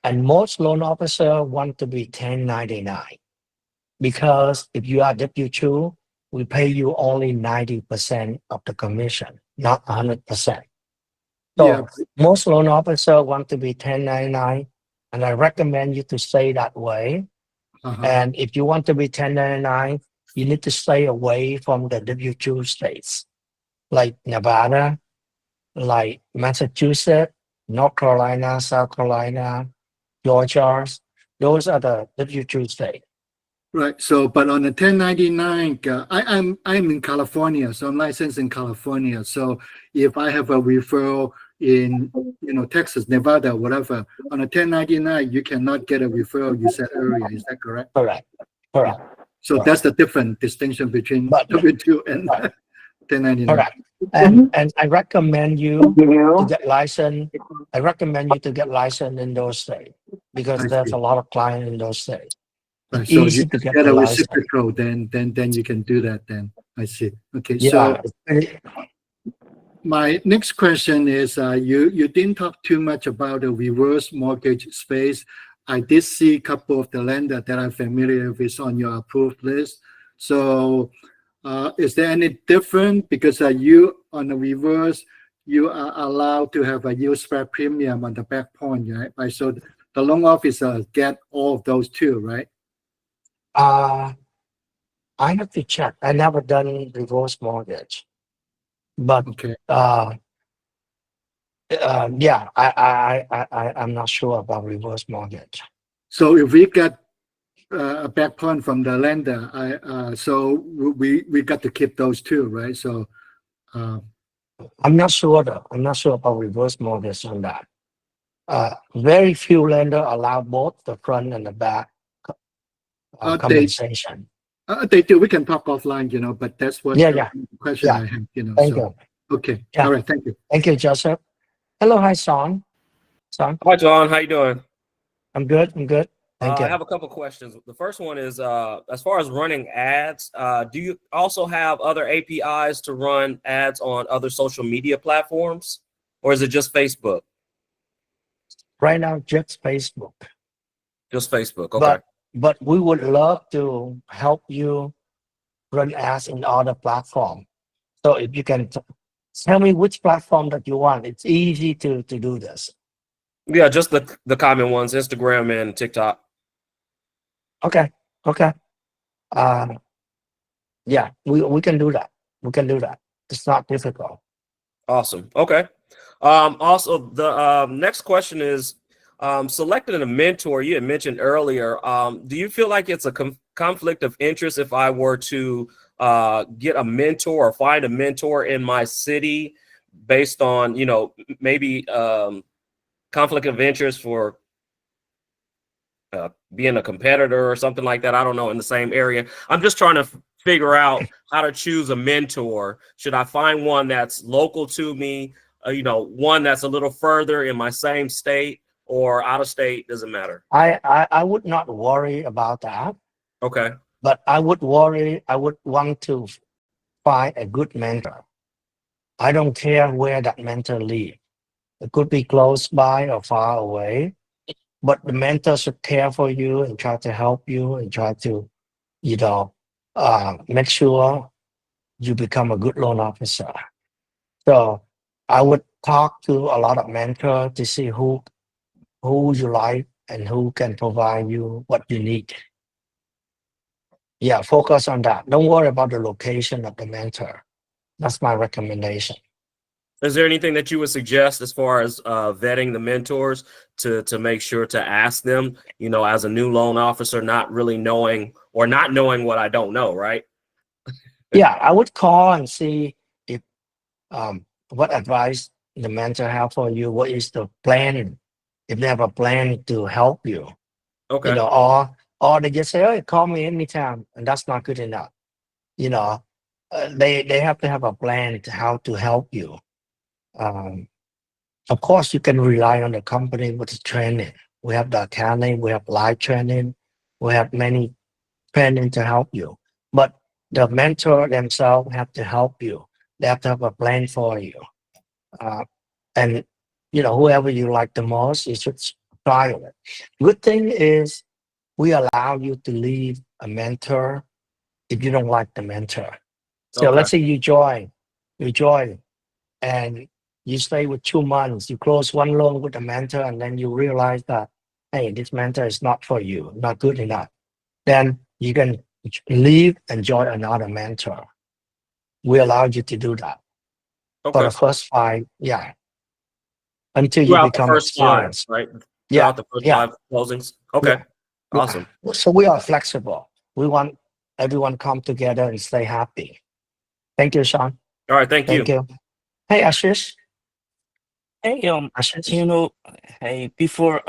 And most loan officers want to be 1099. Because if you are W-2, we pay you only 90% of the commission, not 100%. So most loan officers want to be 1099, and I recommend you to stay that way. And if you want to be 1099, you need to stay away from the W-2 states, like Nevada, like Massachusetts, North Carolina, South Carolina, Georgia. Those are the W-2 states. Right. So, but on the 1099, I'm in California, so I'm licensed in California. So if I have a referral in Texas, Nevada, whatever, on a 1099, you cannot get a referral. You said earlier, is that correct? Correct. Correct. So that's the different distinction between W-2 and 1099. Correct. And I recommend you to get licensed. I recommend you to get licensed in those states because there's a lot of clients in those states. Right, It's so easy if to you get get the a license. reciprocal, then you can do that. Then I see. Okay, Yeah. so my next question is, you didn't talk too much about the reverse mortgage space. I did see a couple of the lenders that I'm familiar with on your approved list. So is there any different? Because you on the reverse, you are allowed to have a yield spread premium on the back point, right? So the loan officer get all of those too, right? I have to check. I never done reverse mortgage, but yeah, I'm not sure about reverse mortgage. So if we get a back point from the lender, so we got to keep those too, right? So I'm not sure though. I'm not sure about reverse mortgage on that. Very few lenders allow both the front and the back compensation. they do. We can talk offline, but that's what the question I have, Thank you. Okay. Yeah. All right. Thank you. Thank you, Joseph. Hello, hi, Son. Son. Hi, John. How you doing? I'm good. I'm good. Thank you. I have a couple questions. The first one is, as far as running ads, do you also have other APIs to run ads on other social media platforms, or is it just Facebook? Right now, just Facebook. Just Facebook. Okay. But we would love to help you run ads in other platforms. So if you can tell me which platform that you want, it's easy to do this. Yeah, just the common ones, Instagram and TikTok. Okay. Okay. Yeah, we can do that. We can do that. It's not difficult. Awesome. Okay. Also, the next question is, selecting a mentor, you had mentioned earlier, do you feel like it's a conflict of interest if I were to get a mentor or find a mentor in my city based on, maybe conflict of interest for being a competitor or something like that? I don't know, in the same area. I'm just trying to figure out how to choose a mentor. Should I find one that's local to me, one that's a little further in my same state, or out of state? Doesn't matter. I would not worry about that. Okay. But I would worry, I would want to find a good mentor. I don't care where that mentor lives. It could be close by or far away, but the mentor should care for you and try to help you and try to, you know, make sure you become a good loan officer. So I would talk to a lot of mentors to see who you like and who can provide you what you need. Yeah, focus on that. Don't worry about the location of the mentor. That's my recommendation. Is there anything that you would suggest as far as vetting the mentors to make sure to ask them, you know, as a new loan officer, not really knowing or not knowing what I don't know, right? Yeah, I would call and see if what advice the mentor have for you. What is the plan? If they have a plan to help you, Okay. you know, or they just say, "Oh, call me anytime," and that's not good enough. You know, they have to have a plan to how to help you. Um, of course, you can rely on the company with the training. We have the academy, we have live training, we have many training to help you. But the mentor themselves have to help you. They have to have a plan for you. And you know, whoever you like the most, you should try it. Good thing is we allow you to leave a mentor if you don't like the mentor. So Okay. let's say you join and you stay with 2 months, you close one loan with a mentor, and then you realize that, hey, this mentor is not for you, not good enough. Then you can leave and join another mentor. We allow you to do that for the Okay. first 5, yeah, until you Throughout the become first 5, experienced. right? Yeah, Throughout the first yeah, 5 closings. Okay. yeah, yeah. Awesome. So we are flexible. We want everyone come together and stay happy. Thank you, Sean. All right. Thank Thank you. you. Hey, Ashish. Hey, Ashish. you know, hey, before,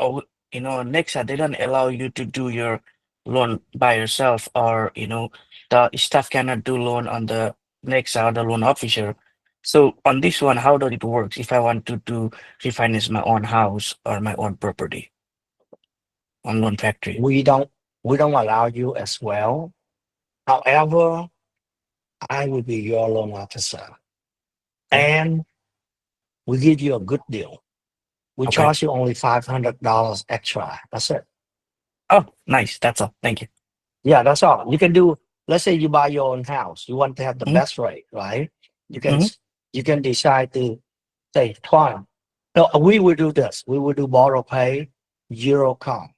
you know, Nexa didn't allow you to do your loan by yourself, or, you know, the staff cannot do loan on the Nexa or the loan officer. So on this one, how does it work if I want to do refinance my own house or my own property on Loan Factory? We don't allow you as well. However, I will be your loan officer, Okay. and we give you a good deal. We Okay. charge you only $500 extra. That's it. Oh, nice. That's all. Thank you. Yeah, that's all. You can do. Let's say you buy your own house. You want to have the Mm-hmm. best rate, right? You can Mm-hmm. you can decide to say, fine. No, we will do this. We will do borrow pay, zero com.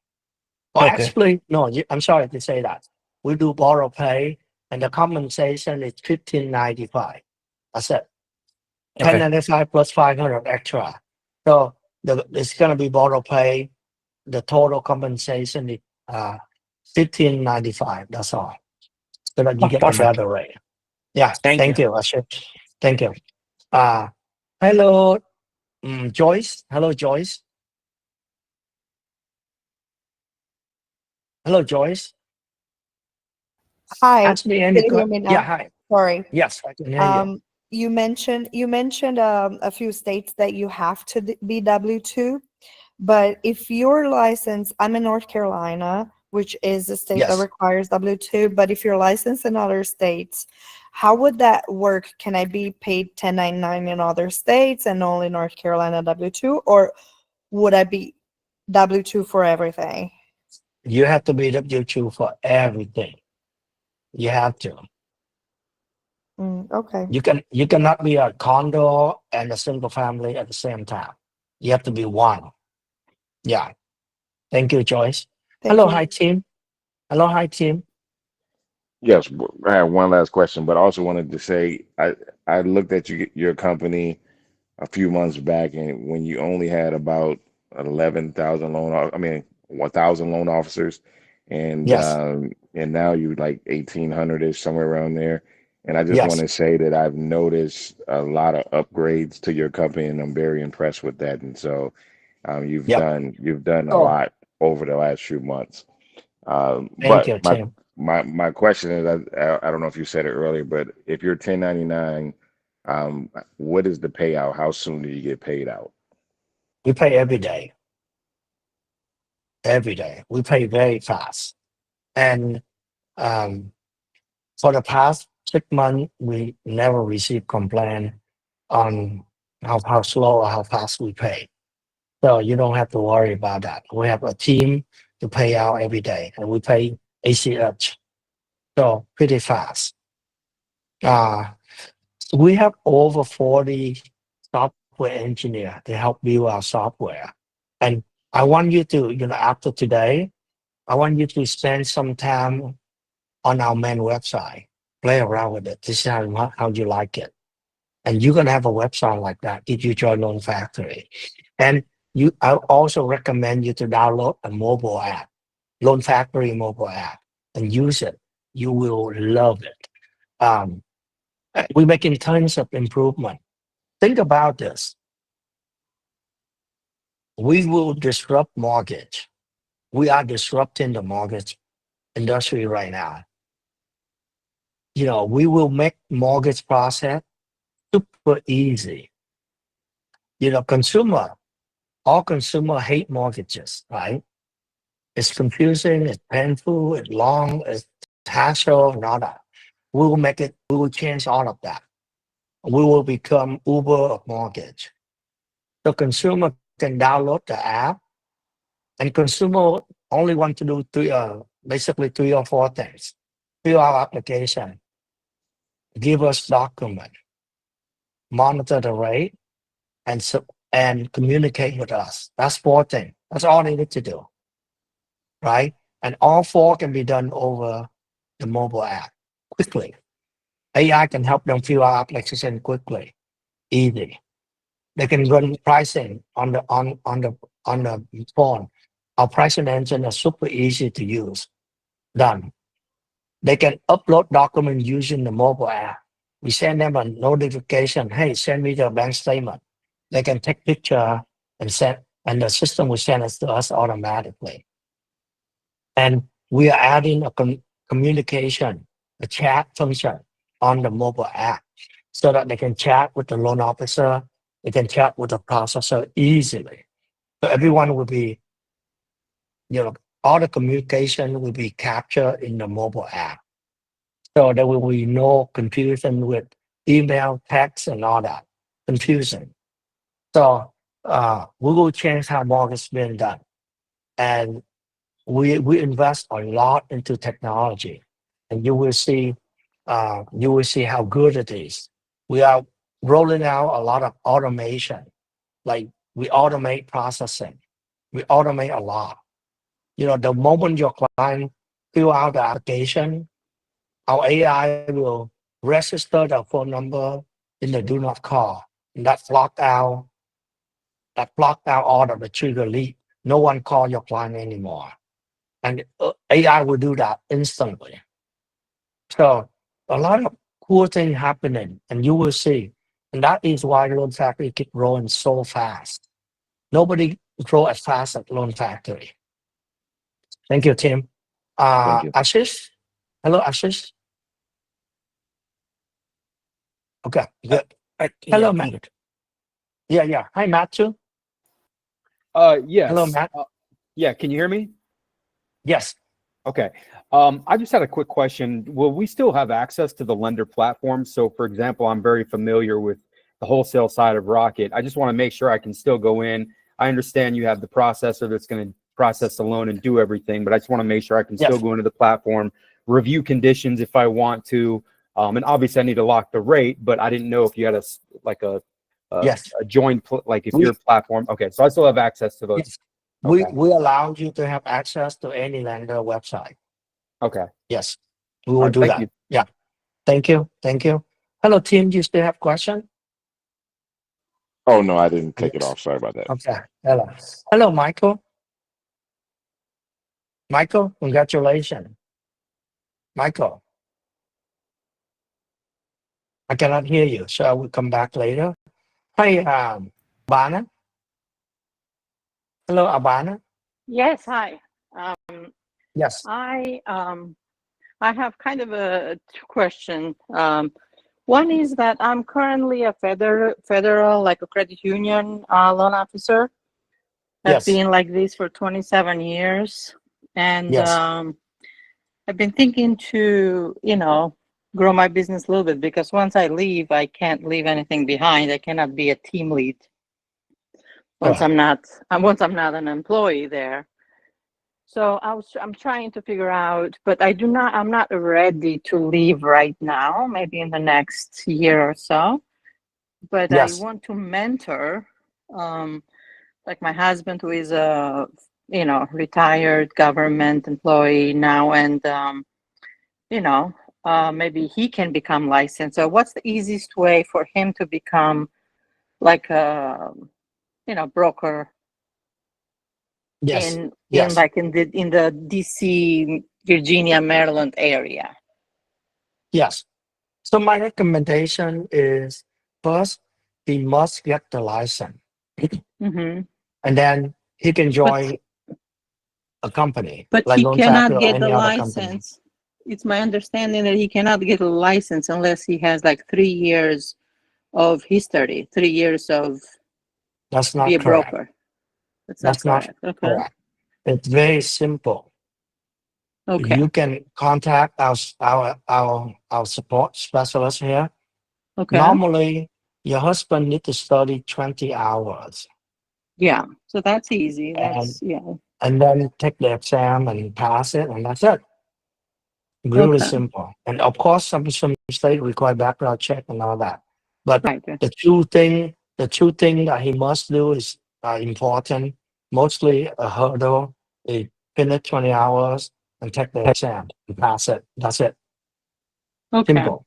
Or Okay. actually, no, I'm sorry to say that. We do borrow pay, and the compensation is $1,595. That's it. Okay. 1095 plus 500 extra. So it's gonna be borrow pay. The total compensation is $1,595. That's all. So that you Oh, get the perfect. better rate. Yeah. Thank you. Thank you, Ashish. Thank you. Hello, Joyce. Hello, Joyce. Hello, Joyce. Hi, Ask me can any you hear me Yeah, now? hi. Sorry. Yes, I can hear you. You mentioned a few states that you have to be W-2, but if your license, I'm in North Carolina, which is a state that Yes. requires W-2, but if you're licensed in other states, how would that work? Can I be paid 1099 in other states and only North Carolina W-2, or would I be W-2 for everything? You have to be W-2 for everything. You have to. Okay. You cannot be a condo and a single family at the same time. You have to be one. Yeah. Thank you, Joyce. Thank Hello, you. hi, team. Hello, hi, team. Yes, I have one last question, but I also wanted to say I looked at your company a few months back, and when you only had about 11,000 I mean 1,000 loan officers, Yes. and now you like 1,800-ish, somewhere around there. And I just want Yes. to say that I've noticed a lot of upgrades to your company, and I'm very impressed with that. And so, Yep. you've done a Oh, lot over the last few months. thank But you, Tim. my question is, I don't know if you said it earlier, but if you're 1099, what is the payout? How soon do you get paid out? We pay every day. Every day. We pay very fast. And For the past 6 months, we never received complaint on how slow or how fast we pay. So you don't have to worry about that. We have a team to pay out every day, and we pay ACH. So pretty fast. We have over 40 software engineers to help build our software. And I want you to, after today, I want you to spend some time on our main website, play around with it to see how you like it. And you're going to have a website like that if you join Loan Factory. And I also recommend you to download a mobile app, Loan Factory mobile app, and use it. You will love it. We're making tons of improvement. Think about this. We will disrupt mortgage. We are disrupting the mortgage industry right now. We will make mortgage process super easy. All consumer hate mortgages, right? It's confusing, it's painful, it's long, it's hassle, and all that. We will change all of that. We will become Uber of mortgage. The consumer can download the app, and consumer only want to do basically 3 or 4 things. Fill our application, give us document, monitor the rate, and communicate with us. That's 4 things. That's all they need to do, right? And all 4 can be done over the mobile app quickly. AI can help them fill out application quickly, easy. They can run pricing on the phone. Our pricing engine is super easy to use. Done. They can upload documents using the mobile app. We send them a notification. Hey, send me the bank statement. They can take picture and send, and the system will send it to us automatically. And we are adding a communication, a chat function on the mobile app so that they can chat with the loan officer. They can chat with the processor easily. So everyone will be, all the communication will be captured in the mobile app. So there will be no confusion with email, text, and all that confusion. So we will change how mortgage is being done. And we invest a lot into technology. And you will see how good it is. We are rolling out a lot of automation. Like we automate processing. We automate a lot. The moment your client fill out the application, our AI will register the phone number in the do not call. And that blocked out all of the trigger lead. No one call your client anymore. And AI will do that instantly. So a lot of cool things happening, and you will see. And that is why Loan Factory keep growing so fast. Nobody grow as fast as Loan Factory. Thank you, Tim. Thank you. Ashish? Hello, Ashish? Okay, good. Hello, Matt. Yeah. Hi, Matthew. Yes. Hello, Matt. Yeah, can you hear me? Yes. Okay. I just had a quick question. Will we still have access to the lender platform? So, for example, I'm very familiar with the wholesale side of Rocket. I just want to make sure I can still go in. I understand you have the processor that's going to process the loan and do everything, but I just want to make sure I can still go into the platform, review conditions if I want to. And obviously I need to lock the rate, but I didn't know if you had a joint, like if your platform. Okay. So I still have access to those. Yes. We allow you to have access to any lender website. Okay. Yes, we will do that. Yeah. Thank you. Hello, Tim. Do you still have question? Oh no, I didn't take it off. Sorry about that. Okay. Hello, Michael. Michael, congratulations. Michael, I cannot hear you, so I will come back later. Hi, Abana. Hello, Abana. Yes, hi. Yes. I have kind of a question. One is that I'm currently a federal like a credit union loan officer. I've been like this for 27 years, and I've been thinking to, grow my business a little bit, because once I leave, I can't leave anything behind. I cannot be a team lead once I'm not an employee there. So I'm trying to figure out, but I'm not ready to leave right now, maybe in the next year or so. But I Yes. want to mentor, like my husband, who is a, retired government employee now, and, maybe he can become licensed. So what's the easiest way for him to become like a, broker Yes. in Yes. the DC, Virginia, Maryland area? Yes. So my recommendation is first, he must get the license. Mm-hmm. And then he can But join a company but like he Lone Factor cannot or get the any other company. license. It's my understanding that he cannot get a license unless he has like 3 years of history, 3 years of That's be not a correct. broker. That's not That's not correct. Okay. correct. It's very simple. Okay. You can contact our support specialist here. Okay. Normally, your husband needs to study 20 hours Yeah. So that's easy. and Yeah. and then take the exam and pass it, and that's it. Really Okay. simple. And of course, some state require background check and all that. But Right. the two thing that he must do is important. Mostly a hurdle. He finish 20 hours and take the exam and pass it. That's it. Okay. Simple.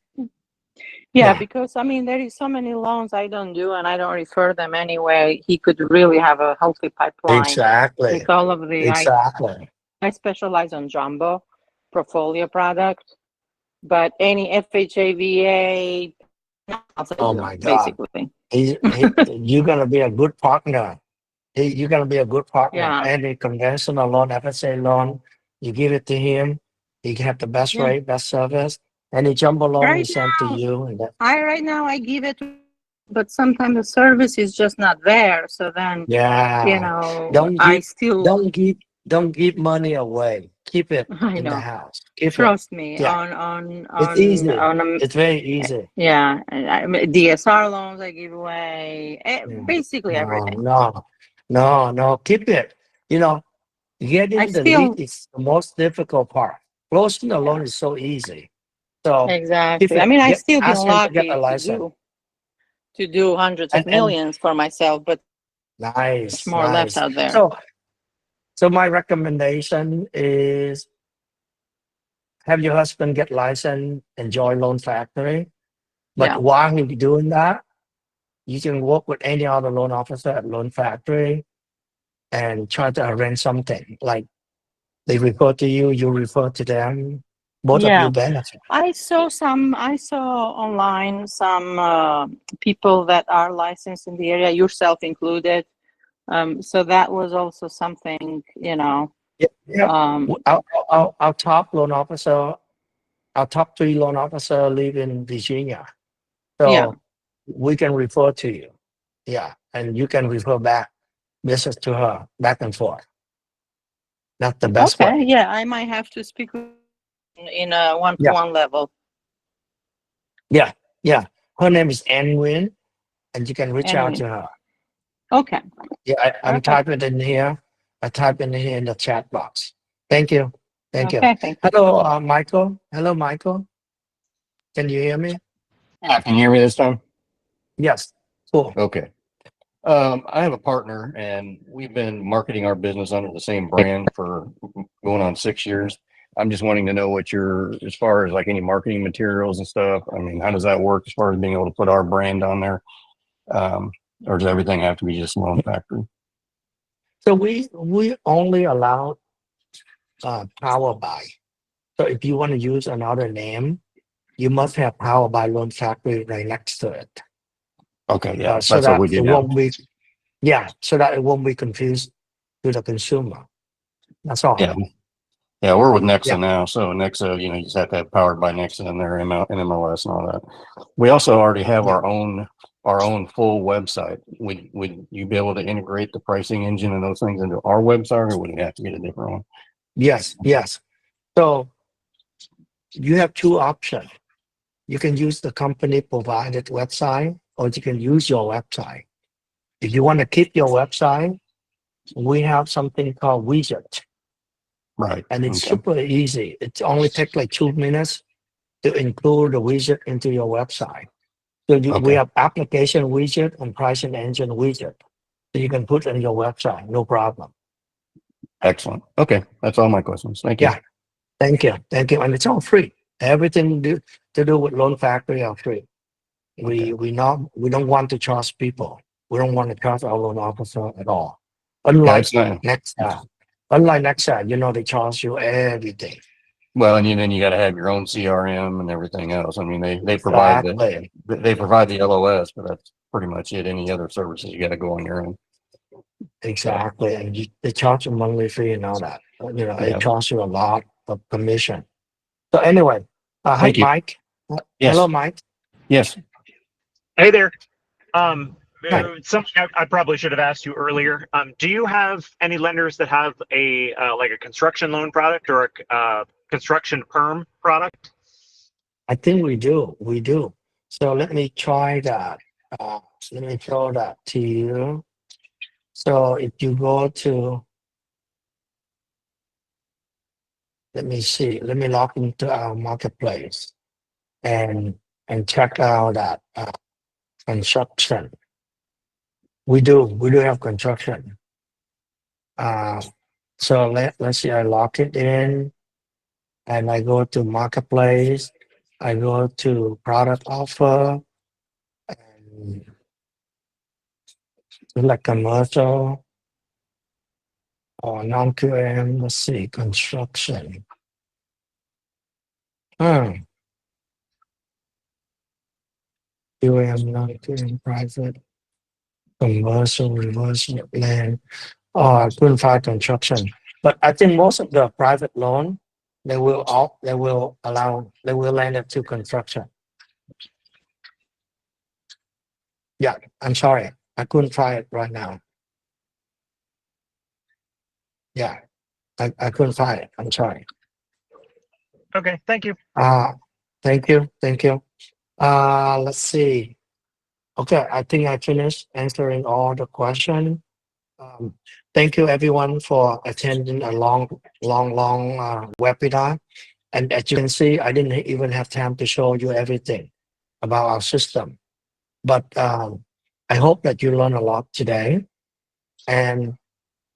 Yeah, Yeah. because there is so many loans I don't do, and I don't refer them anyway. He could really have a healthy pipeline Exactly. with all of the Exactly. I specialize on jumbo portfolio product, but any FHA, VA, I Oh do my God. basically. You're gonna be a good partner. You're gonna be a good partner. Yeah. Any conventional loan, FSA loan, you give it to him. He can have the best Yeah. rate, best service. Any jumbo loan we Right send to now, you, and that, I give it, but sometimes the service is just not there. So then, yeah. Don't I give, still, don't give money away. Keep it I in the know. house. Keep it. Trust me, Yeah. It's easy. It's very easy. yeah, DSR loans I give away, Yeah. basically everything. No. Keep it. I Getting the lead still, is the most difficult part. Closing the loan yeah, is so easy. So keep exactly. it. I still been Ask him to get a lucky license. to do hundreds of And millions for myself, but much nice, more left nice. out there. So my recommendation is have your husband get license, enjoy Loan Factory. But Yeah. while he's doing that, you can work with any other loan officer at Loan Factory and try to arrange something. Like they refer to you, you refer to them. Both of Yeah. you benefit. I saw online some people that are licensed in the area, yourself included. So that was also something, Yeah. Our top loan officer, our top 3 loan officer live in Virginia. So yeah. we can refer to you. Yeah. And you can refer back business to her back and forth. That's the best Okay. way. Yeah. I might have to speak in a one-to-one level. Yeah. Her name is Anwin, and you can reach out Anyway. to her. Okay. Yeah, I'm Perfect. typing in here. I type in here in the chat box. Thank you. Thank you. Okay. Thank you. Hello, Michael. Hello, Michael. Can you hear me? Yeah, can you hear me this time? Yes. Cool. Okay. I have a partner and we've been marketing our business under the same brand for going on 6 years. I'm just wanting to know what as far as like any marketing materials and stuff. I mean, how does that work as far as being able to put our brand on there? Or does everything have to be just Loan Factory? So we only allow Power Buy. So if you want to use another name, you must have Power Buy Loan Factory right next to it. Okay, yeah, So that's what that we do it now. won't be, so that it won't be confused to the consumer. That's all. Yeah, we're with Nexa Yeah. now. So Nexa, you just have to have Powered by Nexa in their MLS and all that. We also already have our own full website. Would you be able to integrate the pricing engine and those things into our website, or would it have to be a different one? Yes. So you have two options. You can use the company provided website, or you can use your website. If you want to keep your website, we have something called widget, Right. and it's Okay. super easy. It only takes like 2 minutes to include the widget into your website. So we Okay. have application widget and pricing engine widget. So you can put in your website, no problem. Excellent. Okay. That's all my questions. Thank you. Yeah. Thank you. Thank you. And it's all free. Everything to do with Loan Factory are free. We don't want to charge people. We don't want to charge our loan officer at all. Unlike That's not, Nexa, you know, they charge you everything. well, and then you got to have your own CRM and everything else. I mean, they provide Exactly. they provide the LOS, but that's pretty much it. Any other services you got to go on your own. Exactly. And they charge you monthly fee and all that. You know, they Yeah. charge you a lot of commission. So anyway, hi, Thank you. Mike. Yes. Hello, Mike. Yes. Hey there. Hi. Something I probably should have asked you earlier. Do you have any lenders that have a like a construction loan product or a construction perm product? I think we do. We do. So let me try that. Let me throw that to you. So if you go to, let me see, let me log into our marketplace and check out that construction. We do have construction. So let's see, I log it in and I go to marketplace. I go to product offer and select commercial or non-QM. Let's see, construction. QM, non-QM, private, commercial, reverse land. Oh, I couldn't find construction. But I think most of the private loan, they will land it to construction. Yeah, I'm sorry. I couldn't find it right now. Yeah, I couldn't find it. I'm sorry. Okay, thank you. Thank you. Thank you. Let's see. Okay, I think I finished answering all the questions. Thank you everyone for attending a long webinar. And as you can see, I didn't even have time to show you everything about our system. But I hope that you learned a lot today. And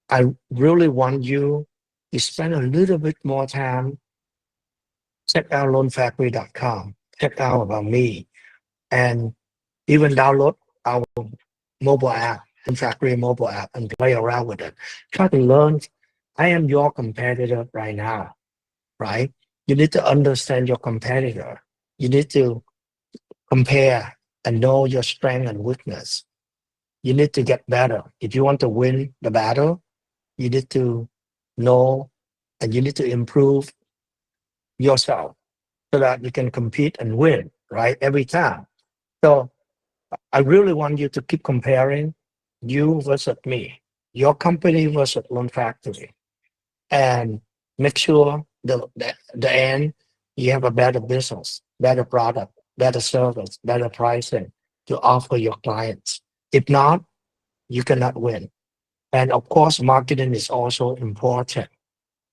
I really want you to spend a little bit more time. Check out loanfactory.com. Check out about me. And even download our mobile app, Loan Factory mobile app, and play around with it. Try to learn. I am your competitor right now, right? You need to understand your competitor. You need to compare and know your strength and weakness. You need to get better. If you want to win the battle, you need to know and you need to improve yourself so that you can compete and win, right? Every time. So I really want you to keep comparing you versus me, your company versus Loan Factory, and make sure the end you have a better business, better product, better service, better pricing to offer your clients. If not, you cannot win. And of course, marketing is also important.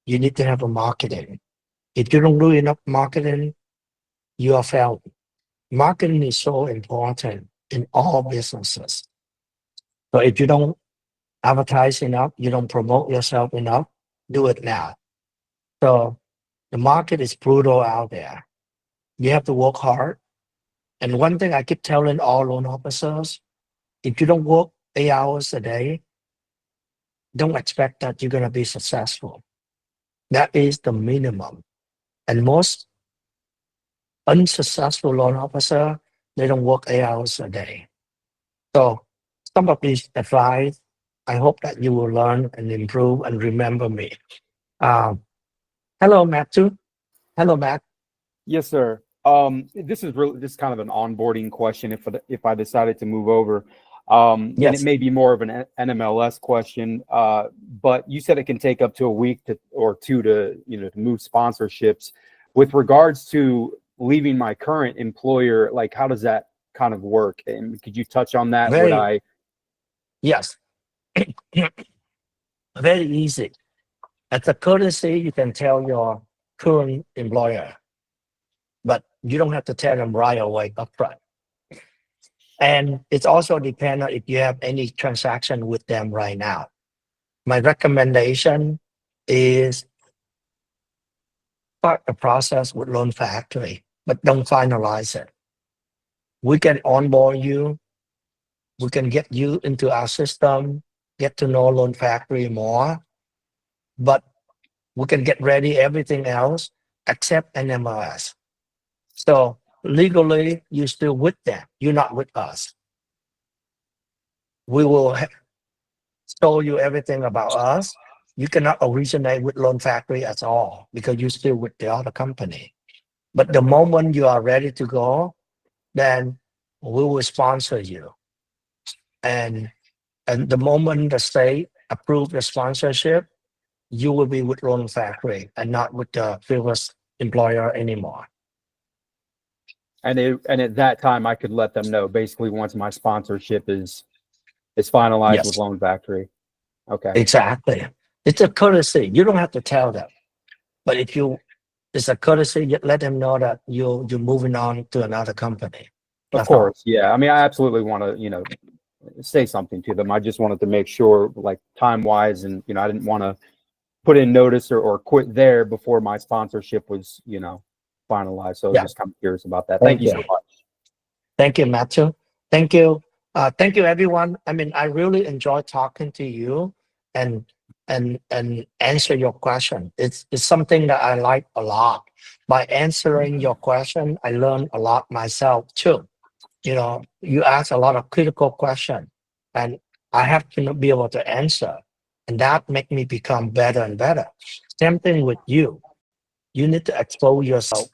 You need to have a marketing. If you don't do enough marketing, you are failing. Marketing is so important in all businesses. So if you don't advertise enough, you don't promote yourself enough, do it now. So the market is brutal out there. You have to work hard. And one thing I keep telling all loan officers, if you don't work 8 hours a day, don't expect that you're going to be successful. That is the minimum. And most unsuccessful loan officer, they don't work 8 hours a day. So some of these advice, I hope that you will learn and improve and remember me. Hello, Matthew. Hello, Matt. Yes, sir. This is really just kind of an onboarding question if I decided to move over. And it may be more of an NMLS question, but you said it can take up to a week or two to move sponsorships. with regards to leaving my current employer, like how does that kind of work? And could you touch on that? Very, yes, very easy. As a courtesy, you can tell your current employer, but you don't have to tell them right away upfront. And it also depends on if you have any transaction with them right now. My recommendation is start the process with Loan Factory, but don't finalize it. We can onboard you. We can get you into our system, get to know Loan Factory more, but we can get ready everything else except NMLS. So legally, you're still with them. You're not with us. We will show you everything about us. You cannot originate with Loan Factory at all because you're still with the other company. But the moment you are ready to go, then we will sponsor you. And the moment the state approves the sponsorship, you will be with Loan Factory and not with the previous employer anymore. And at that time, I could let them know, basically, once my sponsorship is finalized Yes. with Loan Factory. Okay. Exactly. It's a courtesy. You don't have to tell them. But if it's a courtesy, you let them know that you're moving on to another company. Of course. Yeah. I mean, I absolutely want to, say something to them. I just wanted to make sure, like, time-wise, and, I didn't want to put in notice or quit there before my sponsorship was, finalized. So I was just kind of curious about that. Thank you so much. Thank you, Matthew. Thank you. Thank you, everyone. I mean, I really enjoy talking to you and answer your question. It's something that I like a lot. By answering your question, I learn a lot myself too. You ask a lot of critical questions, and I have to be able to answer, and that make me become better and better. Same thing with you. You need to expose yourself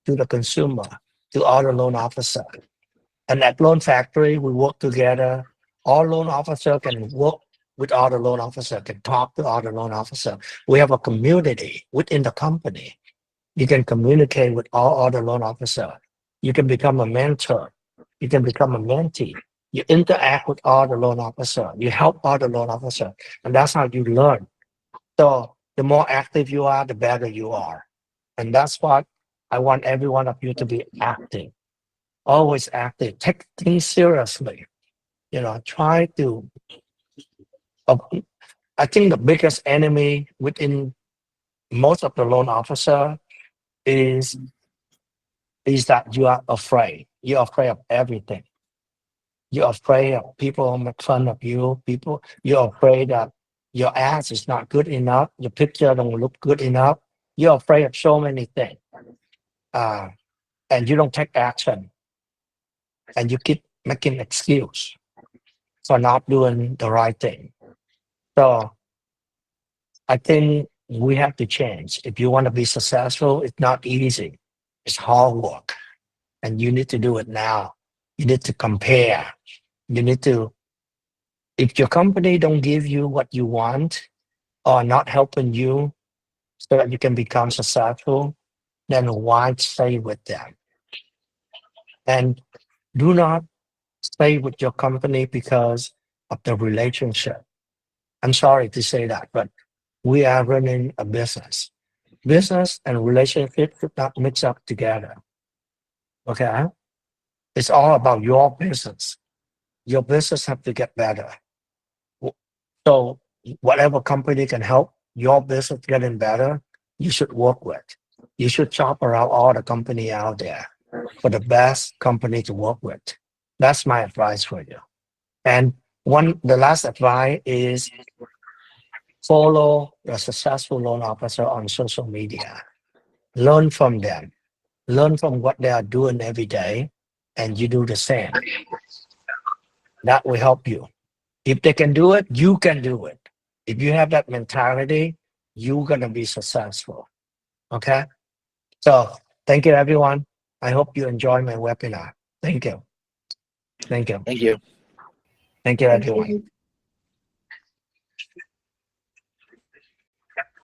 to the consumer, to other loan officer. And at Loan Factory, we work together. All loan officer can work with other loan officer, can talk to other loan officer. We have a community within the company. You can communicate with all other loan officer. You can become a mentor. You can become a mentee. You interact with other loan officer. You help other loan officer. And that's how you learn. So the more active you are, the better you are. And that's what I want every one of you to be active. Always active. Take things seriously. Try to. I think the biggest enemy within most of the loan officer is that you are afraid. You're afraid of everything. You're afraid of people make fun of you. You're afraid that your ads is not good enough. Your picture don't look good enough. You're afraid of so many things. And you don't take action. And you keep making excuse for not doing the right thing. So I think we have to change. If you want to be successful, it's not easy. It's hard work. And you need to do it now. You need to compare. You need to, if your company don't give you what you want or not helping you so that you can become successful, then why stay with them? And do not stay with your company because of the relationship. I'm sorry to say that, but we are running a business. Business and relationship should not mix up together. Okay? It's all about your business. Your business have to get better. So whatever company can help your business getting better, you should work with. You should shop around all the company out there for the best company to work with. That's my advice for you. And the last advice is follow the successful loan officer on social media. Learn from them. Learn from what they are doing every day, and you do the same. That will help you. If they can do it, you can do it. If you have that mentality, you're going to be successful. Okay? So thank you, everyone. I hope you enjoy my webinar. Thank you. Thank you. Thank you. Thank you, everyone.